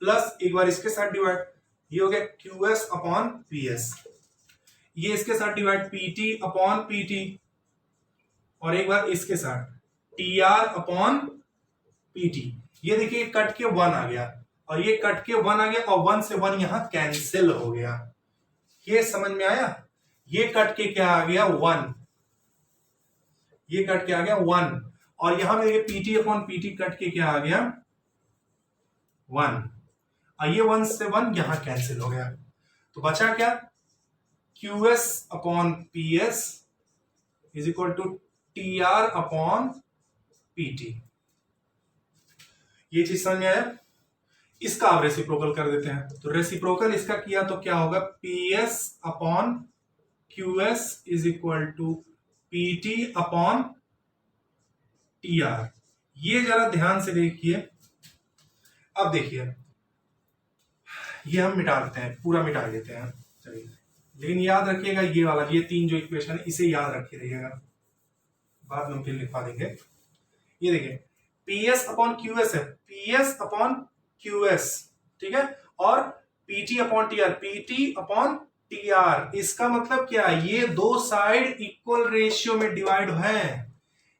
प्लस एक बार इसके साथ डिवाइड, ये हो गया QS अपॉन PS, ये इसके साथ डिवाइड PT अपॉन PT, और एक बार इसके साथ TR अपॉन PT। ये देखिए कट के 1 आ गया, और ये कट के 1 आ गया, और 1 से 1 यहां कैंसिल हो गया, ये समझ में आया? ये कट के क्या आ गया 1, ये कट के आ गया 1, और यहां पे PT अपॉन PT कट के क्या आ गया 1, और ये 1 से 1 यहां कैंसिल हो गया, तो बचा क्या, QS upon PS is equal to TR upon PT। ये चीज समझ में आया? इसका आप रेसिप्रोकल कर देते हैं, तो रेसिप्रोकल इसका किया तो क्या होगा, PS upon QS is equal to PT upon TR। ये जरा ध्यान से देखिए, अब देखिए ये हम मिटा देते हैं, पूरा मिटा देते हैं, चलिए, लेकिन याद रखिएगा ये वाला, ये 3 जो इक्वेशन है इसे याद रखे रहिएगा, बाद में फिर लिखवा देंगे। ये देखिए PS अपॉन QS है, PS अपॉन QS, ठीक है, और PT upon TR, PT upon TR, इसका मतलब क्या है, ये दो साइड इक्वल रेशियो में डिवाइड है,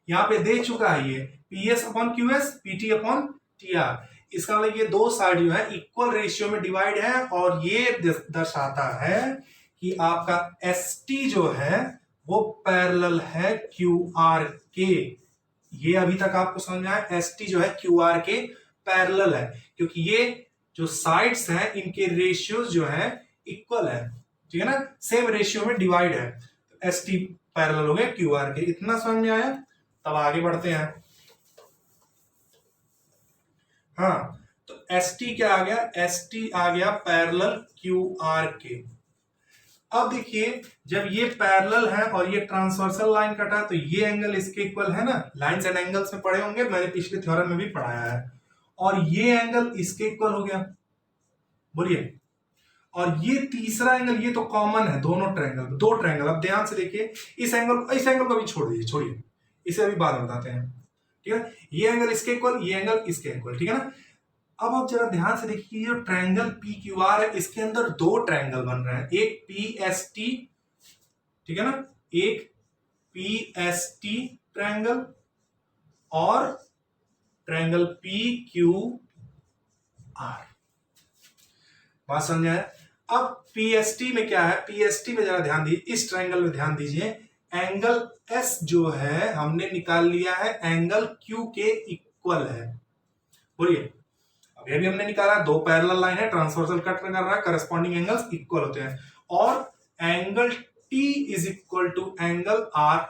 यहां पे दे चुका है ये PS upon QS, PT upon TR, इसका मतलब ये दो साइड जो है इक्वल रेशियो में डिवाइड है, और ये दर्शाता है कि आपका ST जो है वो पैरेलल है QR के। ये अभी तक आपको समझ में आया, ST जो है QR के पैरेलल है, क्योंकि ये जो साइड्स हैं इनके रेशियोज जो है इक्वल है, ठीक है ना, सेम रेशियो में डिवाइड है, तो ST पैरेलल हो गया QR के। इतना समझ में आया? तब आगे बढ़ते हैं। हाँ, तो एस टी क्या आ गया, एस टी आ गया पैरेलल क्यू आर के। अब देखिए जब ये पैरेलल है और ये ट्रांसवर्सल लाइन कटा तो ये एंगल इसके इक्वल है ना, लाइंस एंड एंगल्स में पढ़े होंगे, मैंने पिछले थ्योरम में भी पढ़ाया है। और ये एंगल इसके इक्वल हो गया, बोलिए। और ये तीसरा एंगल, ये तो कॉमन है दोनों ट्रायंगल, दो ट्रायंगल। अब ध्यान से देखिए, इस एंगल को भी छोड़ दीजिए, छोड़िए, इसे अभी बाद में बताते हैं, ठीक है। ये एंगल इसके इक्वल, ये एंगल इसके इक्वल, ठीक है ना। अब आप जरा ध्यान से देखिए, जो ट्रायंगल पी क्यू आर है इसके अंदर दो ट्रायंगल बन रहे हैं, एक पी एस टी, ठीक है ना, एक पी एस टी ट्रायंगल और ट्रायंगल पी क्यू आर। बात समझ आया। अब पीएसटी में क्या है, पीएसटी में जरा ध्यान दीजिए, इस ट्रायंगल में ध्यान दीजिए, एंगल एस जो है हमने निकाल लिया है एंगल क्यू के इक्वल है, बोलिए। अभी अभी हमने निकाला, दो पैरेलल लाइन है, ट्रांसवर्सल कट कर रहा है, करस्पॉन्डिंग एंगल्स इक्वल होते हैं, और angle T is equal to angle R,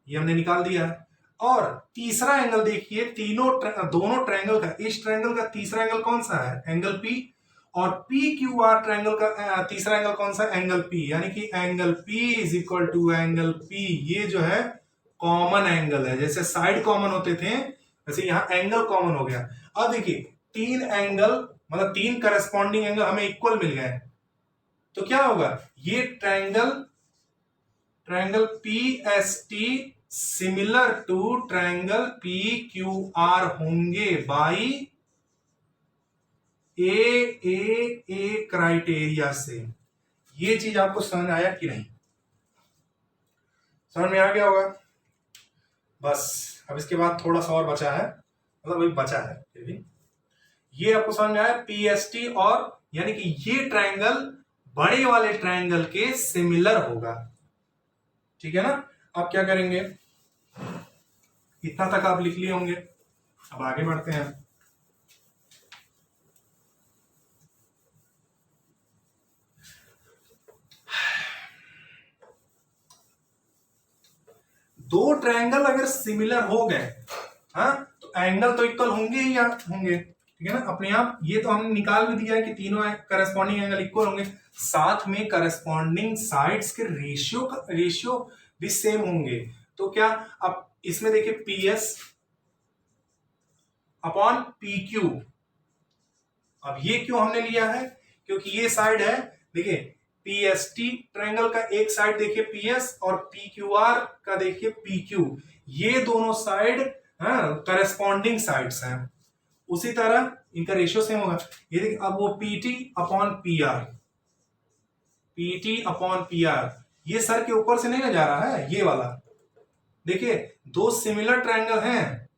ये हमने निकाल दिया है। और तीसरा एंगल देखिए, दोनों ट्रायंगल का, इस ट्रायंगल का तीसरा एंगल कौन सा है, एंगल पी, और पी क्यू आर ट्रायंगल का तीसरा एंगल कौन सा, एंगल पी, यानी कि angle P is equal to angle P. ये जो है कॉमन एंगल है, जैसे साइड कॉमन होते थे वैसे यहां एंगल कॉमन हो गया। अब देखिए तीन एंगल, मतलब तीन करस्पॉन्डिंग एंगल हमें इक्वल मिल गए, तो क्या होगा, ये triangle P S T similar to triangle P Q R होंगे बाई ए क्राइटेरिया से। ये चीज आपको समझ आया कि नहीं, समझ में आ गया होगा। बस अब इसके बाद थोड़ा सा और बचा है, मतलब अभी बचा है फिर भी, ये आपको समझ में आया, पीएसटी, और यानी कि ये ट्रायंगल बड़े वाले ट्रायंगल के सिमिलर होगा, ठीक है ना। अब क्या करेंगे, इतना तक आप लिख लिए होंगे, अब आगे बढ़ते हैं। दो ट्रायंगल अगर सिमिलर हो गए, हाँ, तो एंगल तो इक्वल होंगे ही होंगे, ठीक है ना, अपने आप। ये तो हमने निकाल भी दिया है कि तीनों करस्पॉन्डिंग एंगल इक्वल होंगे, साथ में करस्पॉन्डिंग साइड्स के रेशियो भी सेम होंगे। तो क्या, अब इसमें देखिए P S upon P Q, अब ये क्यों हमने लिया है, क्योंकि ये साइड है, देखिए पीएसटी ट्रायंगल का एक साइड देखिए पीएस और पीक्यूआर का देखिए पीक्यू, ये दोनों साइड करस्पॉन्डिंग साइड्स हैं, उसी तरह इनका रेशियो सेम होगा। ये देखिए, अब वो PT upon PR, PT upon PR, ये सर के ऊपर से नहीं ना जा रहा है, ये वाला देखिए, दो सिमिलर ट्रायंगल हैं,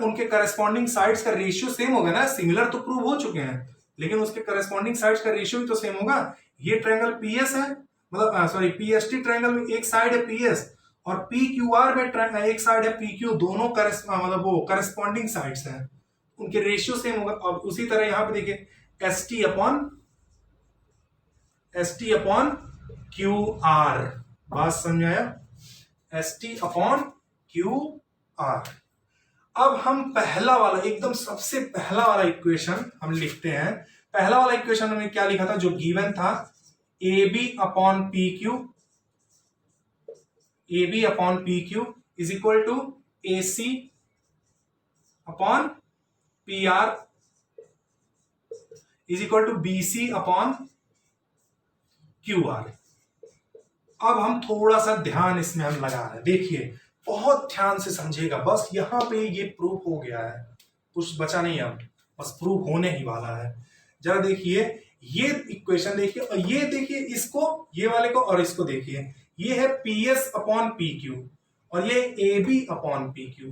उनके करस्पॉन्डिंग साइड्स का रेशियो सेम होगा ना, सिमिलर तो प्रूव हो चुके हैं, लेकिन उसके करस्पॉन्डिंग साइड्स का रेशियो भी तो सेम होगा। ये ट्रायंगल पीएस है, मतलब सॉरी पीएसटी ट्रायंगल में एक साइड है पीएस और पीक्यूआर में एक साइड है पीक्यू, दोनों मतलब वो करस्पॉन्डिंग साइड्स हैं, उनके रेशियो सेम होगा। अब उसी तरह यहां पे देखिए S T upon Q R, बात समझ आया, S T upon Q R. अब हम पहला वाला, एकदम सबसे पहला वाला इक्वेशन हम लिखते हैं। पहला वाला इक्वेशन हमने क्या लिखा था, जो गिवन था, A B upon P Q, A B upon P Q is equal to A C upon P R is equal to B C upon Q R. अब हम थोड़ा सा ध्यान इसमें हम लगा रहे हैं, देखिए बहुत ध्यान से समझिएगा, बस यहां पे ये प्रूफ हो गया है, कुछ बचा नहीं, अब बस प्रूफ होने ही वाला है। जरा देखिए ये इक्वेशन देखिए, और ये देखिए इसको, ये वाले को और इसको देखिए, ये है P S upon P Q और ये A B upon P Q.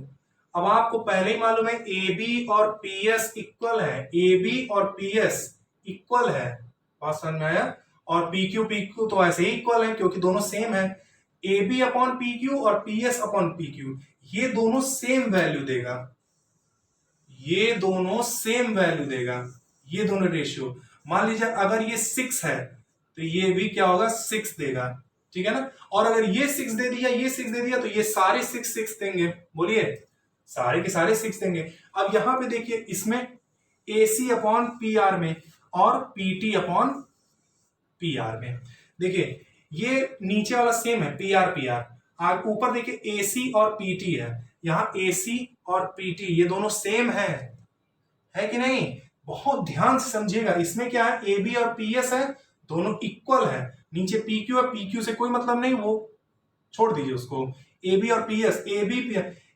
अब आपको पहले ही मालूम है ए बी और पी एस इक्वल है, ए बी और पी एस इक्वल है, बात समझ में आया। और पी क्यू तो ऐसे ही इक्वल है क्योंकि दोनों सेम है, A B upon P Q और P S upon P Q, ये दोनों सेम वैल्यू देगा, ये दोनों सेम वैल्यू देगा, ये दोनों रेशियो। मान लीजिए अगर ये 6 है तो ये भी क्या होगा, 6 देगा, ठीक है ना। और अगर ये 6 दे दिया, ये 6 दे दिया, तो ये सारे 6 देंगे, बोलिए सारे के सारे 6 देंगे। अब यहां पे देखिए, इसमें AC अपॉन PR में और PT अपॉन PR में। देखिए ये नीचे वाला सेम है PR आग ऊपर देखिए AC और PT है, यहां AC और PT ये दोनों सेम है कि नहीं? बहुत ध्यान से समझिएगा, इसमें क्या है AB और PS है, दोनों इक्वल है। नीचे PQ और PQ से कोई मतलब नहीं, वो छोड़ दीजिए उसको। AB और PS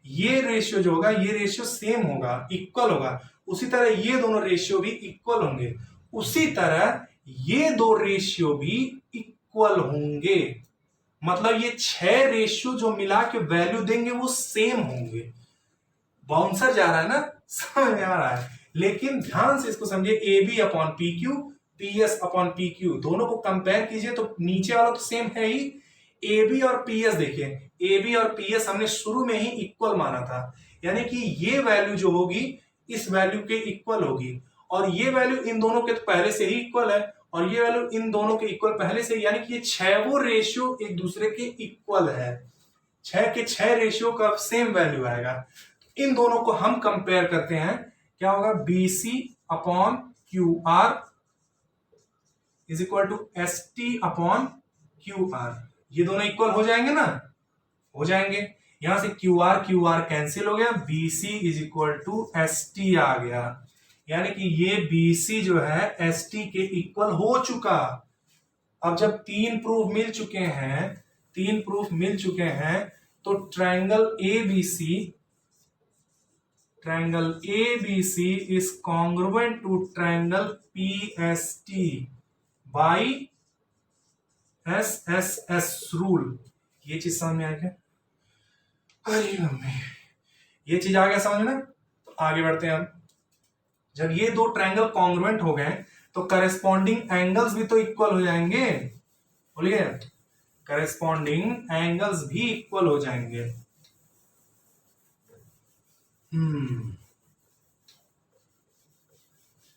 ये रेशियो जो होगा ये रेशियो सेम होगा, इक्वल होगा। उसी तरह ये दोनों रेशियो भी इक्वल होंगे, उसी तरह ये दो रेशियो भी इक्वल होंगे। मतलब ये 6 रेशियो जो मिला के वैल्यू देंगे वो सेम होंगे। बाउंसर जा रहा है ना, समझ में आ रहा है? लेकिन ध्यान से इसको समझिए, AB upon PQ, PS upon PQ दोनों को कंपेयर कीजिए तो नीचे वाला तो सेम है ही। AB और PS देखिए, AB और PS हमने शुरू में ही इक्वल माना था, यानी कि ये वैल्यू जो होगी इस वैल्यू के इक्वल होगी, और ये वैल्यू इन दोनों के तो पहले से ही इक्वल है, और ये वैल्यू इन दोनों के इक्वल पहले से, यानी कि ये 6 वो रेशियो एक दूसरे के इक्वल है। 6 के 6 रेशियो का सेम वैल्यू आएगा। इन दोनों को हम कंपेयर करते हैं, क्या होगा? BC upon QR is equal to ST upon QR। ये दोनों इक्वल हो जाएंगे ना? हो जाएंगे। यहां से QR कैंसिल हो गया, BC is equal to ST आ गया, यानी कि ये BC जो है ST के इक्वल हो चुका। अब जब तीन प्रूफ मिल चुके हैं तो triangle ABC is congruent to triangle PST by SSS rule। ये चीज समझ में आ गया? अरे मम्मी, ये चीज आ गया समझ में? तो आगे बढ़ते हैं हम। जब ये दो ट्रायंगल कॉन्ग्रुएंट हो गए तो करेस्पॉन्डिंग एंगल्स भी तो इक्वल हो जाएंगे, बोलिए। करेस्पॉन्डिंग एंगल्स भी इक्वल हो जाएंगे।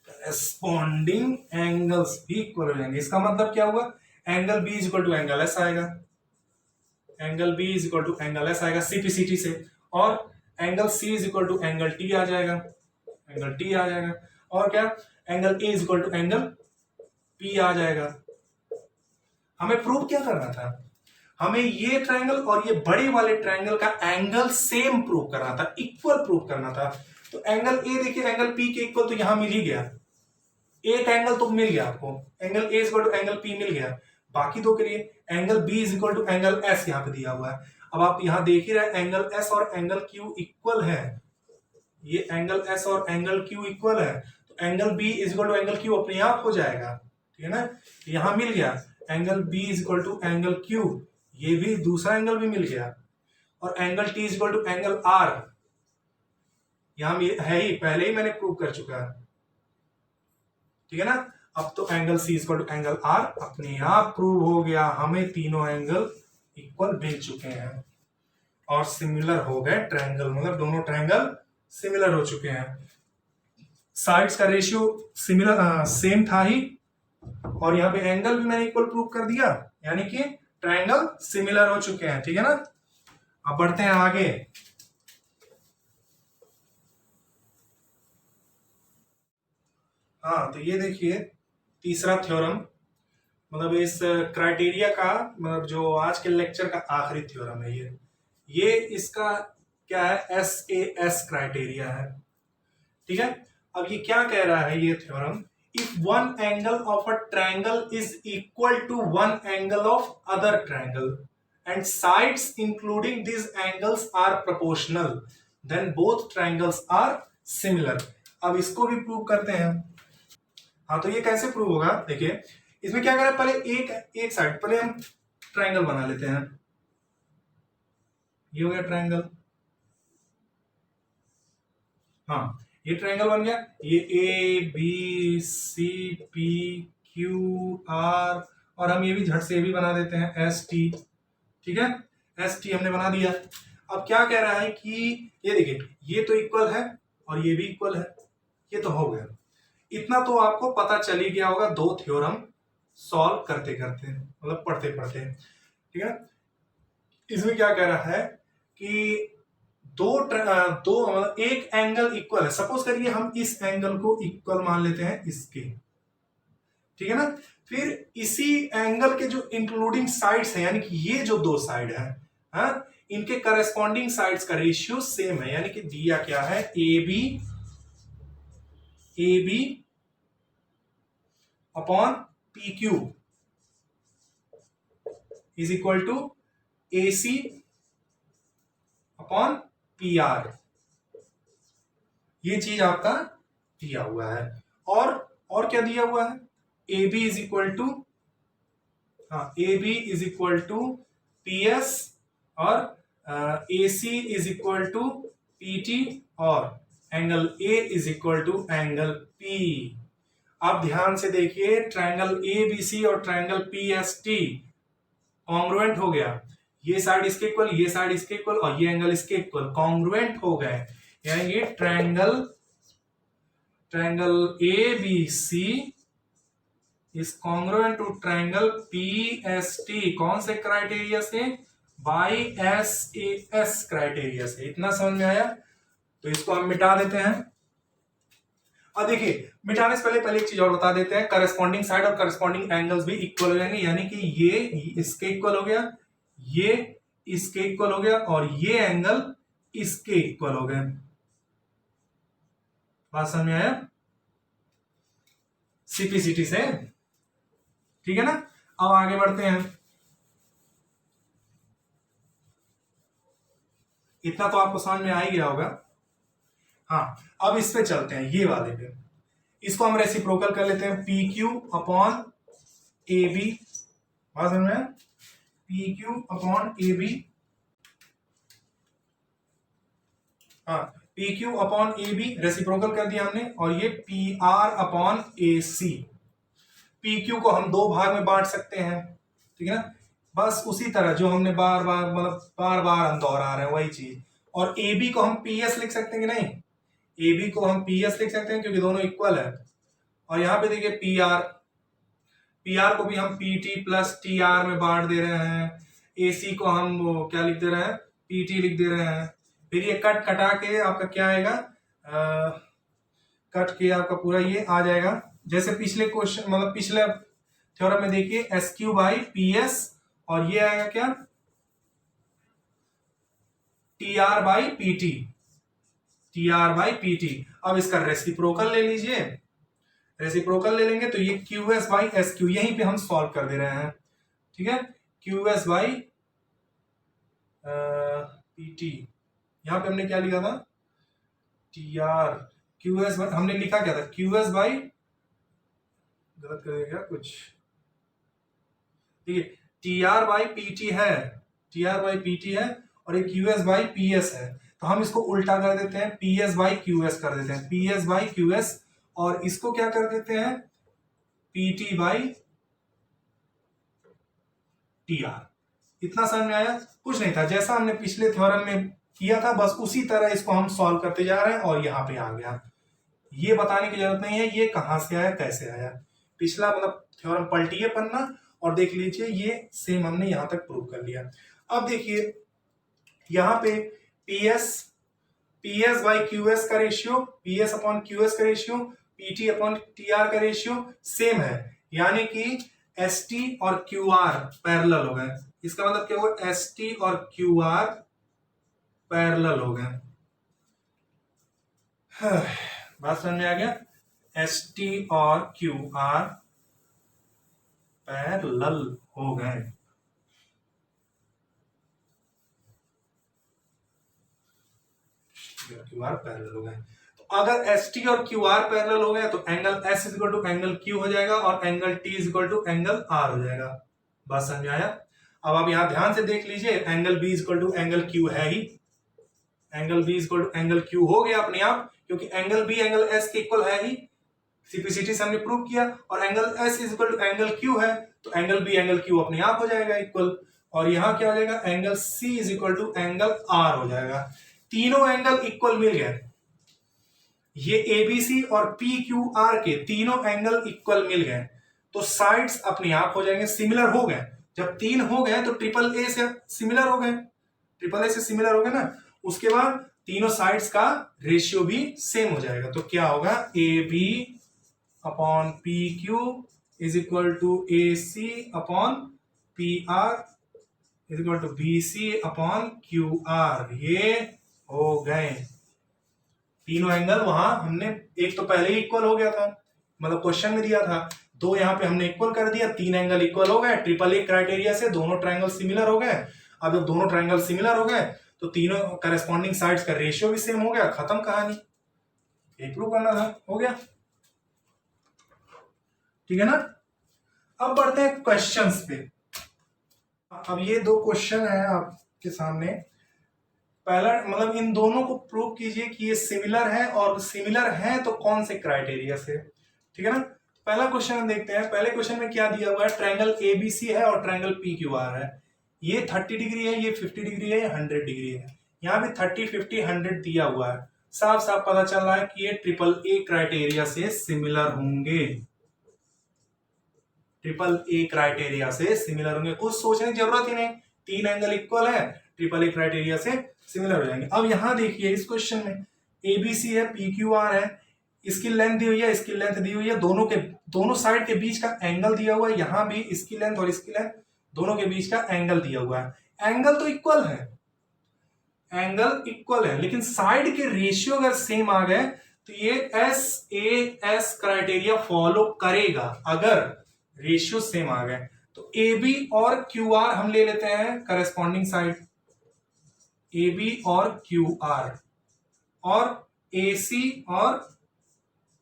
करेस्पॉन्डिंग एंगल्स भी इक्वल हो जाएंगे। इसका मतलब क्या हुआ? Angle B is equal to angle S आएगा, angle B is equal to angle S आएगा CPCT से, और angle C is equal to angle T आ जाएगा, और क्या? Angle A is equal to angle P आ जाएगा। हमें प्रूव क्या करना था? हमें ये ट्रायंगल और ये बड़े वाले ट्रायंगल का एंगल सेम प्रूव करना था, इक्वल प्रूव करना था। तो एंगल A देखिए एंगल P के इक्वल तो यहां मिल ही गया, एक एंगल तो मिल गया आपको, angle A is equal to angle P मिल गया। बाकी दो के लिए angle B is equal to angle S यहां पे दिया हुआ है। अब आप यहां देख ही रहे एंगल S और एंगल Q इक्वल है, ये एंगल S और एंगल Q इक्वल है, तो angle B is equal to angle Q अपने आप हो जाएगा, ठीक है ना? यहां मिल गया angle B is equal to angle Q, ये भी दूसरा एंगल भी मिल गया, और angle T is equal to angle R यहां है ही, पहले ही मैंने प्रूव कर चुका है, ठीक है ना? अब तो angle C is equal to angle R अपने आप प्रूव हो गया, हमें तीनों एंगल इक्वल मिल चुके हैं और सिमिलर हो गए ट्रायंगल, मतलब दोनों ट्रायंगल सिमिलर हो चुके हैं। साइड्स का रेशियो सिमिलर सेम था ही, और यहाँ पे एंगल भी मैंने इक्वल प्रूव कर दिया, यानी कि ट्रायंगल सिमिलर हो चुके हैं, ठीक है ना? अब बढ़ते हैं आगे। हाँ, तो ये देखिए तीसरा थ्योरम, मतलब इस क्राइटेरिया का, मतलब जो आज के लेक्चर का आखिरी थ्योरम है ये इसका क्या है? SAS क्राइटेरिया है, ठीक है? अब ये क्या कह रहा है ये theorem? If one angle of a triangle is equal to one angle of other triangle and sides including this angles are proportional, then both triangles are similar. अब इसको भी प्रूव करते हैं। हाँ, तो ये कैसे प्रूव होगा? देखिए इसमें क्या करें, पहले एक साइड पहले हम ट्रायंगल बना लेते हैं। ये हो गया ट्रायंगल, हाँ ये ट्रायंगल बन गया। ये ABCPQR, और हम ये भी झट से ये भी बना देते हैं ST, ठीक है? ST हमने बना दिया। अब क्या कह रहा है कि ये देखिए ये तो इक्वल है और ये भी इक्वल है, ये तो हो गया। इतना तो आपको पता चल ही गया होगा दो थ्योरम सॉल्व करते करते, मतलब पढ़ते पढ़ते, ठीक है? इसमें क्या कह रहा है कि एक एंगल इक्वल है, सपोज करिए हम इस एंगल को इक्वल मान लेते हैं इसके, ठीक है ना। फिर इसी एंगल के जो इंक्लूडिंग साइड्स हैं, यानी कि ये जो दो साइड है, हाँ, इनके करस्पॉन्डिंग साइड्स का रेशियो सेम है, यानी कि दिया क्या है, A B upon P Q is equal to A C upon P R, ये चीज आपका दिया हुआ है। और क्या दिया हुआ है, A B is equal to, हाँ, A B is equal to P S और A C is equal to P T और angle A is equal to angle P. अब ध्यान से देखिए, ट्रायंगल ए बी सी और triangle P S T congruent हो गया, ये साइड इसके इक्वल, ये साइड इसके इक्वल और ये एंगल इसके इक्वल, कॉन्ग्रुएंट हो गए, यानी ये triangle A B C is congruent to triangle P S T. कौन से क्राइटेरिया से, by S A S criteria से। इतना समझ में आया, तो इसको हम मिटा देते हैं। और देखिए, मिटाने से पहले एक चीज और बता देते हैं, करस्पॉन्डिंग साइड और करस्पॉन्डिंग एंगल्स भी इक्वल हो जाएंगे, यानी कि ये इसके इक्वल हो गया, ये इसके इक्वल हो गया और ये एंगल इसके इक्वल हो गए। बात समझ में आया, सीपीसीटी से, ठीक है ना। अब आगे बढ़ते हैं, इतना तो आपको समझ में आ ही गया होगा। हाँ, अब इस पे चलते हैं, ये वाले पे, इसको हम रेसिप्रोकल कर लेते हैं, P Q upon A B, बात समझ में, P Q upon A B, हाँ, P Q upon A B reciprocal कर दिया हमने, और ये P R upon A C. P Q को हम दो भाग में बांट सकते हैं, ठीक है ना, बस उसी तरह जो हमने बार बार हम दोहरा रहे हैं वही चीज। और ए बी को हम पी एस लिख सकते हैं कि नहीं, ए बी को हम पी एस लिख सकते हैं क्योंकि दोनों इक्वल है। और यहां पे देखिए पी आर को भी हम P T plus T R में बांट दे रहे हैं, ए सी को हम वो क्या लिख दे रहे हैं, पी टी लिख दे रहे हैं। फिर ये कटा के आपका क्या आएगा, कट के आपका पूरा ये आ जाएगा, जैसे पिछले क्वेश्चन मतलब पिछले थ्योरम में देखिए S Q by P S, और ये आएगा क्या, T R by P T, T R by P T. अब इसका रेसिप्रोकल ले लीजिए, रेसिप्रोकल ले लेंगे तो ये Q S by S Q, यहीं पे हम सॉल्व कर दे रहे हैं, ठीक है, Q S by P T, यहां पे हमने क्या लिखा था, T R, Q S by, हमने लिखा क्या था, क्यू एस बाई, गलत कर क्या कुछ, ठीक है, T R by P T है, T R by P T है, और एक Q S by P S है, तो हम इसको उल्टा कर देते हैं, P S by Q S कर देते हैं, P S by Q S, और इसको क्या कर देते हैं, P T by T R. इतना समझ में आया, कुछ नहीं था, जैसा हमने पिछले थ्योरम में किया था बस उसी तरह इसको हम सॉल्व करते जा रहे हैं, और यहां पे आ गया। ये बताने की जरूरत नहीं है ये कहां से आया कैसे आया, पिछला मतलब थ्योरम पलटिए पन्ना और देख लीजिए, ये सेम हमने यहां तक प्रूव कर लिया। अब देखिए यहां पे P S by Q S का ratio, P S upon Q S का ratio, P T upon T R का रेशियो सेम है, यानी कि एस टी और क्यू आर पैरेलल हो गए। इसका मतलब क्या हुआ, एस टी और क्यू आर पैरेलल हो गए। बात समझ में आ गया, एस टी और क्यू आर पैरेलल हो गए। क्यू आर पैरेलल हो गए, तो अगर एस टी और क्यू आर पैरेलल हो गए तो angle S is equal to angle Q हो जाएगा और angle T is equal to angle R हो जाएगा। बात समझ में आया। अब आप यहां ध्यान से देख लीजिए, angle B is equal to angle Q है ही, angle B is equal to angle Q हो गया अपने आप, क्योंकि एंगल बी एंगल एस के इक्वल है ही, सीपीसीटी से हमने प्रूव किया, और angle S is equal to angle Q है, तो एंगल बी एंगल क्यू अपने आप हो जाएगा इक्वल, और यहां क्या हो जाएगा, angle C is equal to angle R हो जाएगा। तीनों एंगल इक्वल मिल गए, ये एबीसी और पी क्यू आर के तीनों एंगल इक्वल मिल गए, तो साइड्स अपने आप हो जाएंगे, सिमिलर हो गए। जब तीन हो गए तो ट्रिपल ए से सिमिलर हो गए, ट्रिपल ए से सिमिलर हो गए ना। उसके बाद तीनों साइड्स का रेशियो भी सेम हो जाएगा। तो क्या होगा, A B upon P Q is equal to A C upon P R is equal to B C upon Q R. ये हो गए तीनों एंगल। वहां हमने एक तो पहले ही इक्वल हो गया था, मतलब क्वेश्चन में दिया था, दो यहाँ पे हमने इक्वल कर दिया, तीन एंगल इक्वल हो गए ट्रिपल ए क्राइटेरिया से, दोनों ट्रायंगल सिमिलर हो गए। अब जब दोनों ट्रायंगल सिमिलर हो गए तो तीनों करस्पॉन्डिंग साइड्स का रेशियो भी सेम हो गया, खत्म कहानी। ये प्रूव करना था, हो गया। ठीक है ना। अब बढ़ते हैं क्वेश्चंस पे। अब ये दो क्वेश्चन है आपके सामने। पहला मतलब इन दोनों को प्रूव कीजिए कि ये सिमिलर है, और सिमिलर है तो कौन से क्राइटेरिया से। ठीक है ना। पहला क्वेश्चन हम देखते हैं। पहले क्वेश्चन में क्या दिया हुआ है, ट्रायंगल एबीसी है और ट्रायंगल पीक्यूआर है। ये 30 डिग्री है, ये 50 डिग्री है, ये 100 डिग्री है। यहाँ भी 30, 50, 100 दिया हुआ है। साफ साफ पता चल रहा है कि ये ट्रिपल ए क्राइटेरिया से सिमिलर होंगे, ट्रिपल ए क्राइटेरिया से सिमिलर होंगे। कुछ सोचने की जरूरत ही नहीं, तीन एंगल इक्वल है, ट्रिपल ए क्राइटेरिया से सिमिलर हो जाएंगे। अब यहां देखिए इस क्वेश्चन में एबीसी है, पीक्यूआर है, इसकी लेंथ दी हुई है, इसकी लेंथ दी हुई है, दोनों साइड के बीच का एंगल दिया हुआ है। यहां भी इसकी लेंथ और इसकी लेंथ दोनों के बीच का एंगल दिया हुआ है। एंगल तो इक्वल है, एंगल इक्वल है, लेकिन साइड के रेशियो अगर सेम आ गए तो ये S A S criteria follow करेगा। अगर रेशियो सेम आ गए तो ए बी और क्यू आर हम ले लेते हैं करस्पॉन्डिंग साइड, ए बी और क्यू आर, और ए सी और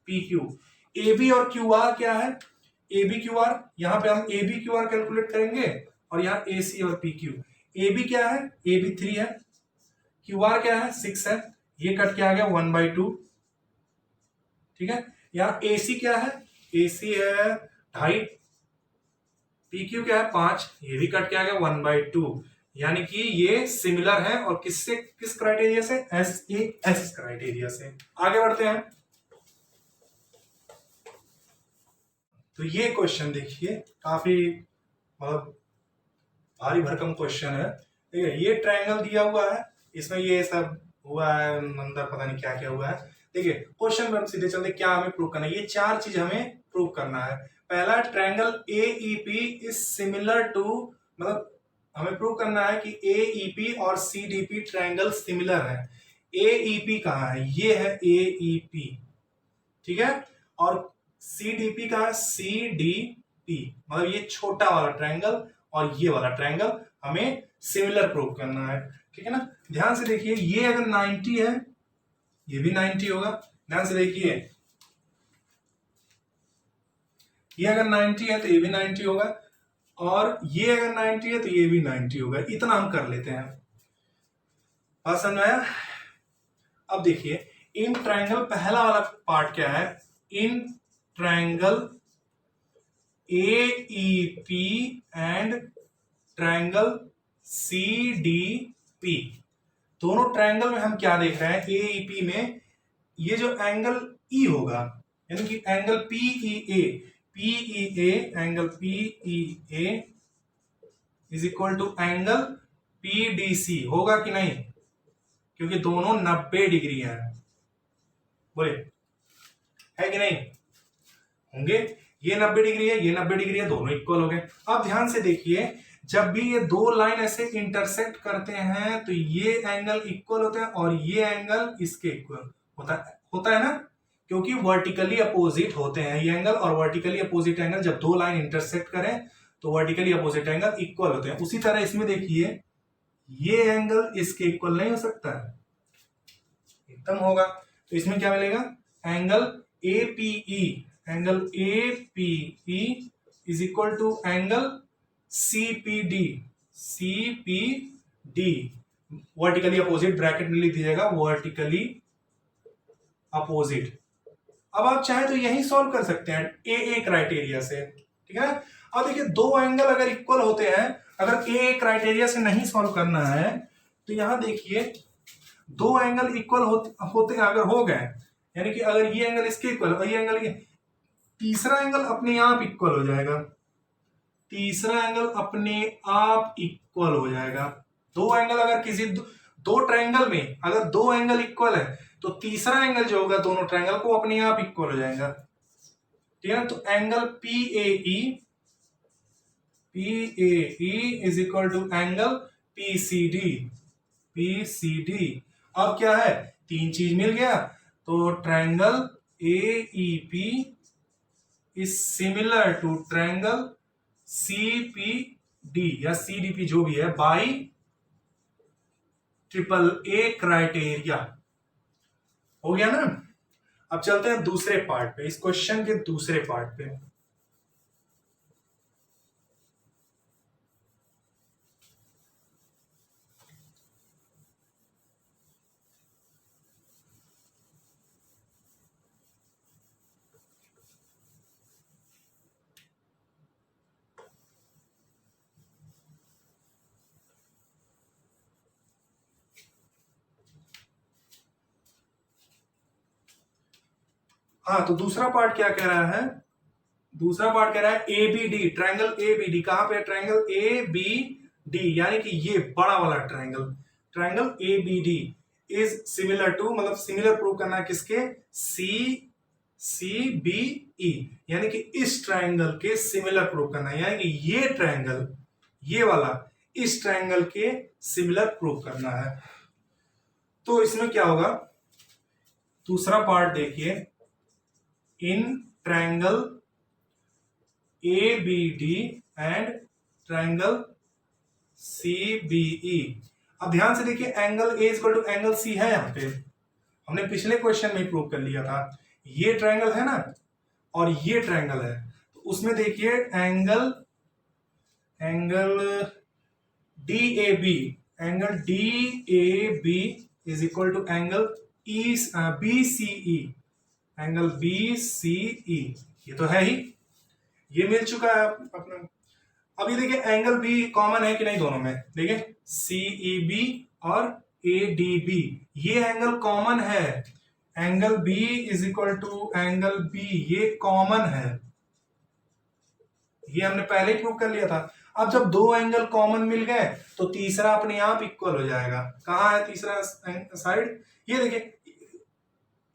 पी क्यू। ए बी और क्यू आर क्या है, ए बी क्यू आर, यहां पे हम A B Q R calculate करेंगे, और यहां ए सी और पी क्यू। ए बी क्या है, ए बी 3 है, क्यू आर क्या है 6 है, ये कट के आ गया 1/2। ठीक है। यहां ए सी क्या है, ए सी है 2.5, पी क्यू क्या है 5, ये भी कट के आ गया 1/2। यानी कि ये सिमिलर है, और किससे, किस क्राइटेरिया से, एस ए एस क्राइटेरिया से। आगे बढ़ते हैं। तो ये क्वेश्चन देखिए, काफी मतलब भारी भरकम क्वेश्चन है। ठीक है। ये ट्रायंगल दिया हुआ है, इसमें ये सब हुआ है, अंदर पता नहीं क्या क्या हुआ है। देखिए क्वेश्चन पर हम सीधे चलते, क्या हमें प्रूव करना है, ये चार चीज हमें प्रूव करना है। पहला, triangle AEP is similar to, मतलब हमें प्रूव करना है कि एईपी और सीडीपी ट्रायंगल सिमिलर है। एईपी कहाँ है, ये है एईपी। ठीक है। और सीडीपी कहाँ है, सीडीपी, मतलब ये छोटा वाला ट्रायंगल और ये वाला ट्रायंगल हमें सिमिलर प्रूव करना है। ठीक है ना। ध्यान से देखिए, ये अगर 90 है, ये भी 90 होगा। ध्यान से देखिए, ये अगर 90 है तो ये भी 90 होगा, और ये अगर 90 है तो ये भी 90 होगा। इतना हम कर लेते हैं। बात समझ आया। अब देखिए इन ट्रायंगल, पहला वाला पार्ट क्या है, in triangle AEP and triangle CDP, दोनों ट्रायंगल में हम क्या देख रहे हैं, एईपी में ये जो एंगल ई होगा, यानी कि angle PEA, PEA angle PEA is equal to angle PDC होगा कि नहीं, क्योंकि दोनों 90 डिग्री है। बोले है कि नहीं, होंगे। ये 90 डिग्री है, ये 90 डिग्री है, दोनों इक्वल हो गए। अब ध्यान से देखिए, जब भी ये दो लाइन ऐसे इंटरसेक्ट करते हैं तो ये एंगल इक्वल होते हैं, और ये एंगल इसके इक्वल होता है ना, क्योंकि वर्टिकली अपोजिट होते हैं ये एंगल, और वर्टिकली अपोजिट एंगल जब दो लाइन इंटरसेक्ट करें तो वर्टिकली अपोजिट एंगल इक्वल होते हैं। उसी तरह इसमें देखिए, ये एंगल इसके इक्वल नहीं हो सकता है, एकदम होगा। तो इसमें क्या मिलेगा, angle APE, angle APE is equal to angle CPD, CPD vertically opposite, bracket में लिख दीजिएगा वर्टिकली अपोजिट। अब आप चाहे तो यही सॉल्व कर सकते हैं ए क्राइटेरिया से। ठीक है। अब देखिए दो एंगल अगर इक्वल होते हैं, अगर ए क्राइटेरिया से नहीं सॉल्व करना है तो यहां देखिए दो एंगल इक्वल होते अगर हो गए, यानी कि अगर ये एंगल इसके इक्वल और ये एंगल, ये तीसरा एंगल अपने आप इक्वल हो जाएगा, तीसरा एंगल अपने आप इक्वल हो जाएगा। दो एंगल अगर किसी दो ट्रायंगल में अगर दो एंगल इक्वल है तो तीसरा एंगल जो होगा दोनों ट्रायंगल को अपने आप इक्वल हो जाएगा, ठीक है ना। तो angle PAE is equal to angle PCD। अब क्या है, तीन चीज मिल गया, तो triangle AEP is similar to triangle CPD या CDP जो भी है बाई AAA क्राइटेरिया। हो गया ना। अब चलते हैं दूसरे पार्ट पे, इस क्वेश्चन के दूसरे पार्ट पे। हाँ, तो दूसरा पार्ट क्या कह रहा है, दूसरा पार्ट कह रहा है ABD, ट्रायंगल ABD कहां पे, ट्रायंगल ABD यानी कि ये बड़ा वाला triangle, triangle ABD is similar to, मतलब सिमिलर प्रूव करना है किसके, CBE यानी कि इस ट्रायंगल के सिमिलर प्रूव करना है, यानी कि ये ट्रायंगल, ये वाला इस ट्रायंगल के सिमिलर प्रूव करना है। तो इसमें क्या होगा, दूसरा पार्ट देखिए, in triangle ABD and triangle CBE। अब ध्यान से देखिए, angle A equal to angle C है, यहां पे हमने पिछले क्वेश्चन में प्रूव कर लिया था। ये ट्रायंगल है ना, और ये ट्रायंगल है, तो उसमें देखिए angle DAB, angle DAB is equal to angle BCE, angle BCE, ये तो है ही, ये मिल चुका है अपना। अब ये देखिए एंगल बी कॉमन है कि नहीं दोनों में, देखिए CEB और ADB ये एंगल कॉमन है, angle B is equal to angle B ये कॉमन है, ये हमने पहले ही प्रूव कर लिया था। अब जब दो एंगल कॉमन मिल गए तो तीसरा अपने आप इक्वल हो जाएगा। कहां है तीसरा साइड, ये देखिए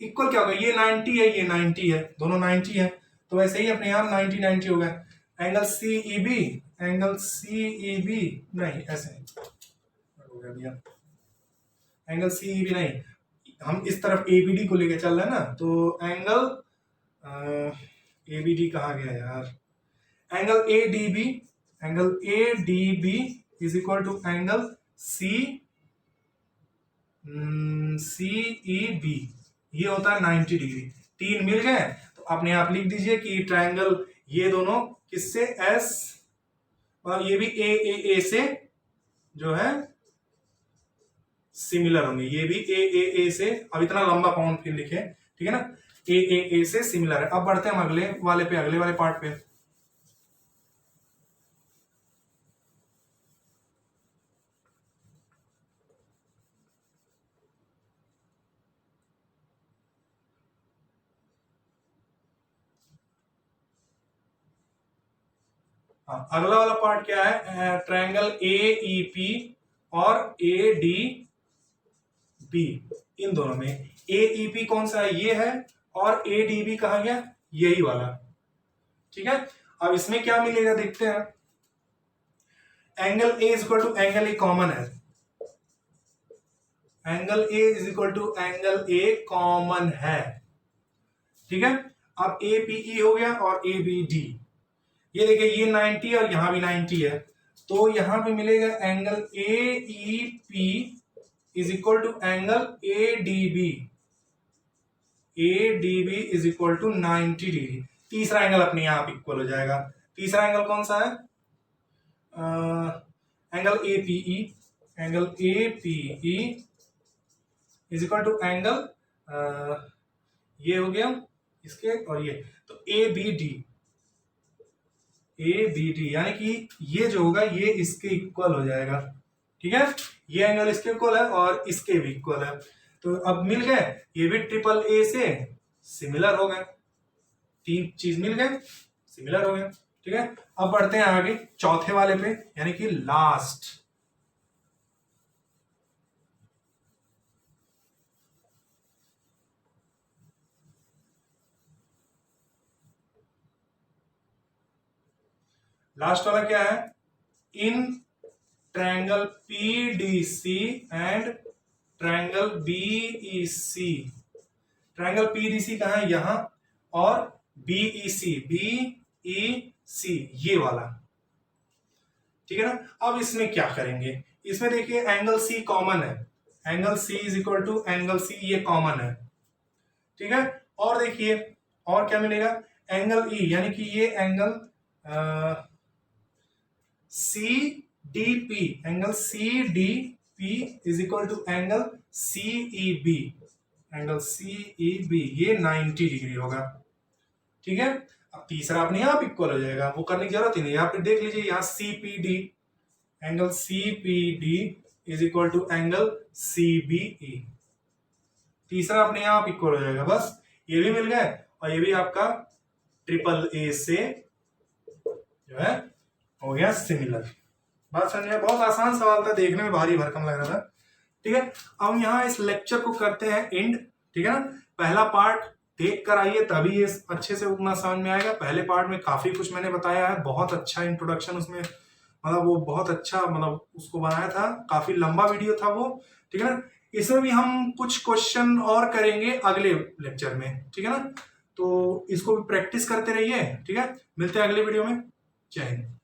इक्वल क्या होगा, ये 90 है, ये 90 है, दोनों 90 है, तो वैसे ही अपने आप 90 90 हो गया। एंगल CEB, एंगल CEB नहीं, ऐसे हो गया भैया, एंगल CEB नहीं, हम इस तरफ ABD को लेके चल रहे हैं ना, तो एंगल ABD कहाँ गया यार, angle ADB, angle ADB is equal to angle CEB, ये होता है 90 डिग्री। तीन मिल गए तो अपने आप लिख दीजिए कि ट्रायंगल ये दोनों किससे S, और ये भी AAA से जो है सिमिलर होंगे, ये भी AAA से, अब इतना लंबा कौन फिर लिखे, ठीक है ना, AAA से सिमिलर है। अब बढ़ते हैं हम अगले वाले पे, अगले वाले पार्ट पे। अगला वाला पार्ट क्या है, ट्रायंगल AEP और ADB, इन दोनों में AEP कौन सा है, ये है, और ADB कहा गया, यही वाला, ठीक है। अब इसमें क्या मिलेगा देखते हैं, angle A is equal to angle A common है, angle A is equal to angle A common है, ठीक है। अब APE हो गया और ABD, ये देखिए ये 90 और यहां भी 90 है, तो यहां पे मिलेगा angle AEP is equal to angle ADB, ADB is equal to 90 degree. तीसरा एंगल अपने आप इक्वल हो जाएगा। तीसरा एंगल कौन सा है, angle APE, angle APE is equal to angle ये हो गया इसके और ये, तो ABD, यानी कि ये जो होगा ये इसके इक्वल हो जाएगा, ठीक है। ये एंगल इसके इक्वल है और इसके भी इक्वल है, तो अब मिल गए, ये भी AAA से सिमिलर हो गए, तीन चीज मिल गए, सिमिलर हो गए, ठीक है। अब बढ़ते हैं आगे चौथे वाले पे, यानी कि लास्ट। लास्ट वाला क्या है, in triangle PDC and triangle BEC. Triangle PDC कहाँ है, यहां, और बीईसी, बीईसी ये वाला, ठीक है ना। अब इसमें क्या करेंगे, इसमें देखिए एंगल सी कॉमन है, angle C is equal to angle C, ये कॉमन है, ठीक है। और देखिए और क्या मिलेगा, एंगल ई, यानी कि ये angle C D P, angle C D P is equal to angle CE B, angle CE B ये 90 डिग्री होगा, ठीक है। अब तीसरा अपने आप इक्वल हो जाएगा, वो करने की जरूरत ही नहीं, यहाँ पे देख लीजिए, यहाँ CPD, angle CPD is equal to angle CBE, तीसरा अपने आप इक्वल हो जाएगा, बस ये भी मिल गए और ये भी आपका ट्रिपल ए से जो है हो गया सिमिलर। बात समझिए, बहुत आसान सवाल था, देखने में भारी भरकम लग रहा था, ठीक है। अब यहाँ इस लेक्चर को करते हैं एंड, ठीक है ना। पहला पार्ट देख कर आइए तभी ये अच्छे से उतना समझ में आएगा। पहले पार्ट में काफी कुछ मैंने बताया है, बहुत अच्छा इंट्रोडक्शन उसमें, मतलब वो बहुत अच्छा, मतलब उसको बनाया था, काफी लंबा वीडियो था वो, ठीक है ना। इसमें भी हम कुछ क्वेश्चन और करेंगे अगले लेक्चर में, ठीक है ना। तो इसको भी प्रैक्टिस करते रहिए, ठीक है। मिलते हैं अगले वीडियो में, जय हिंद।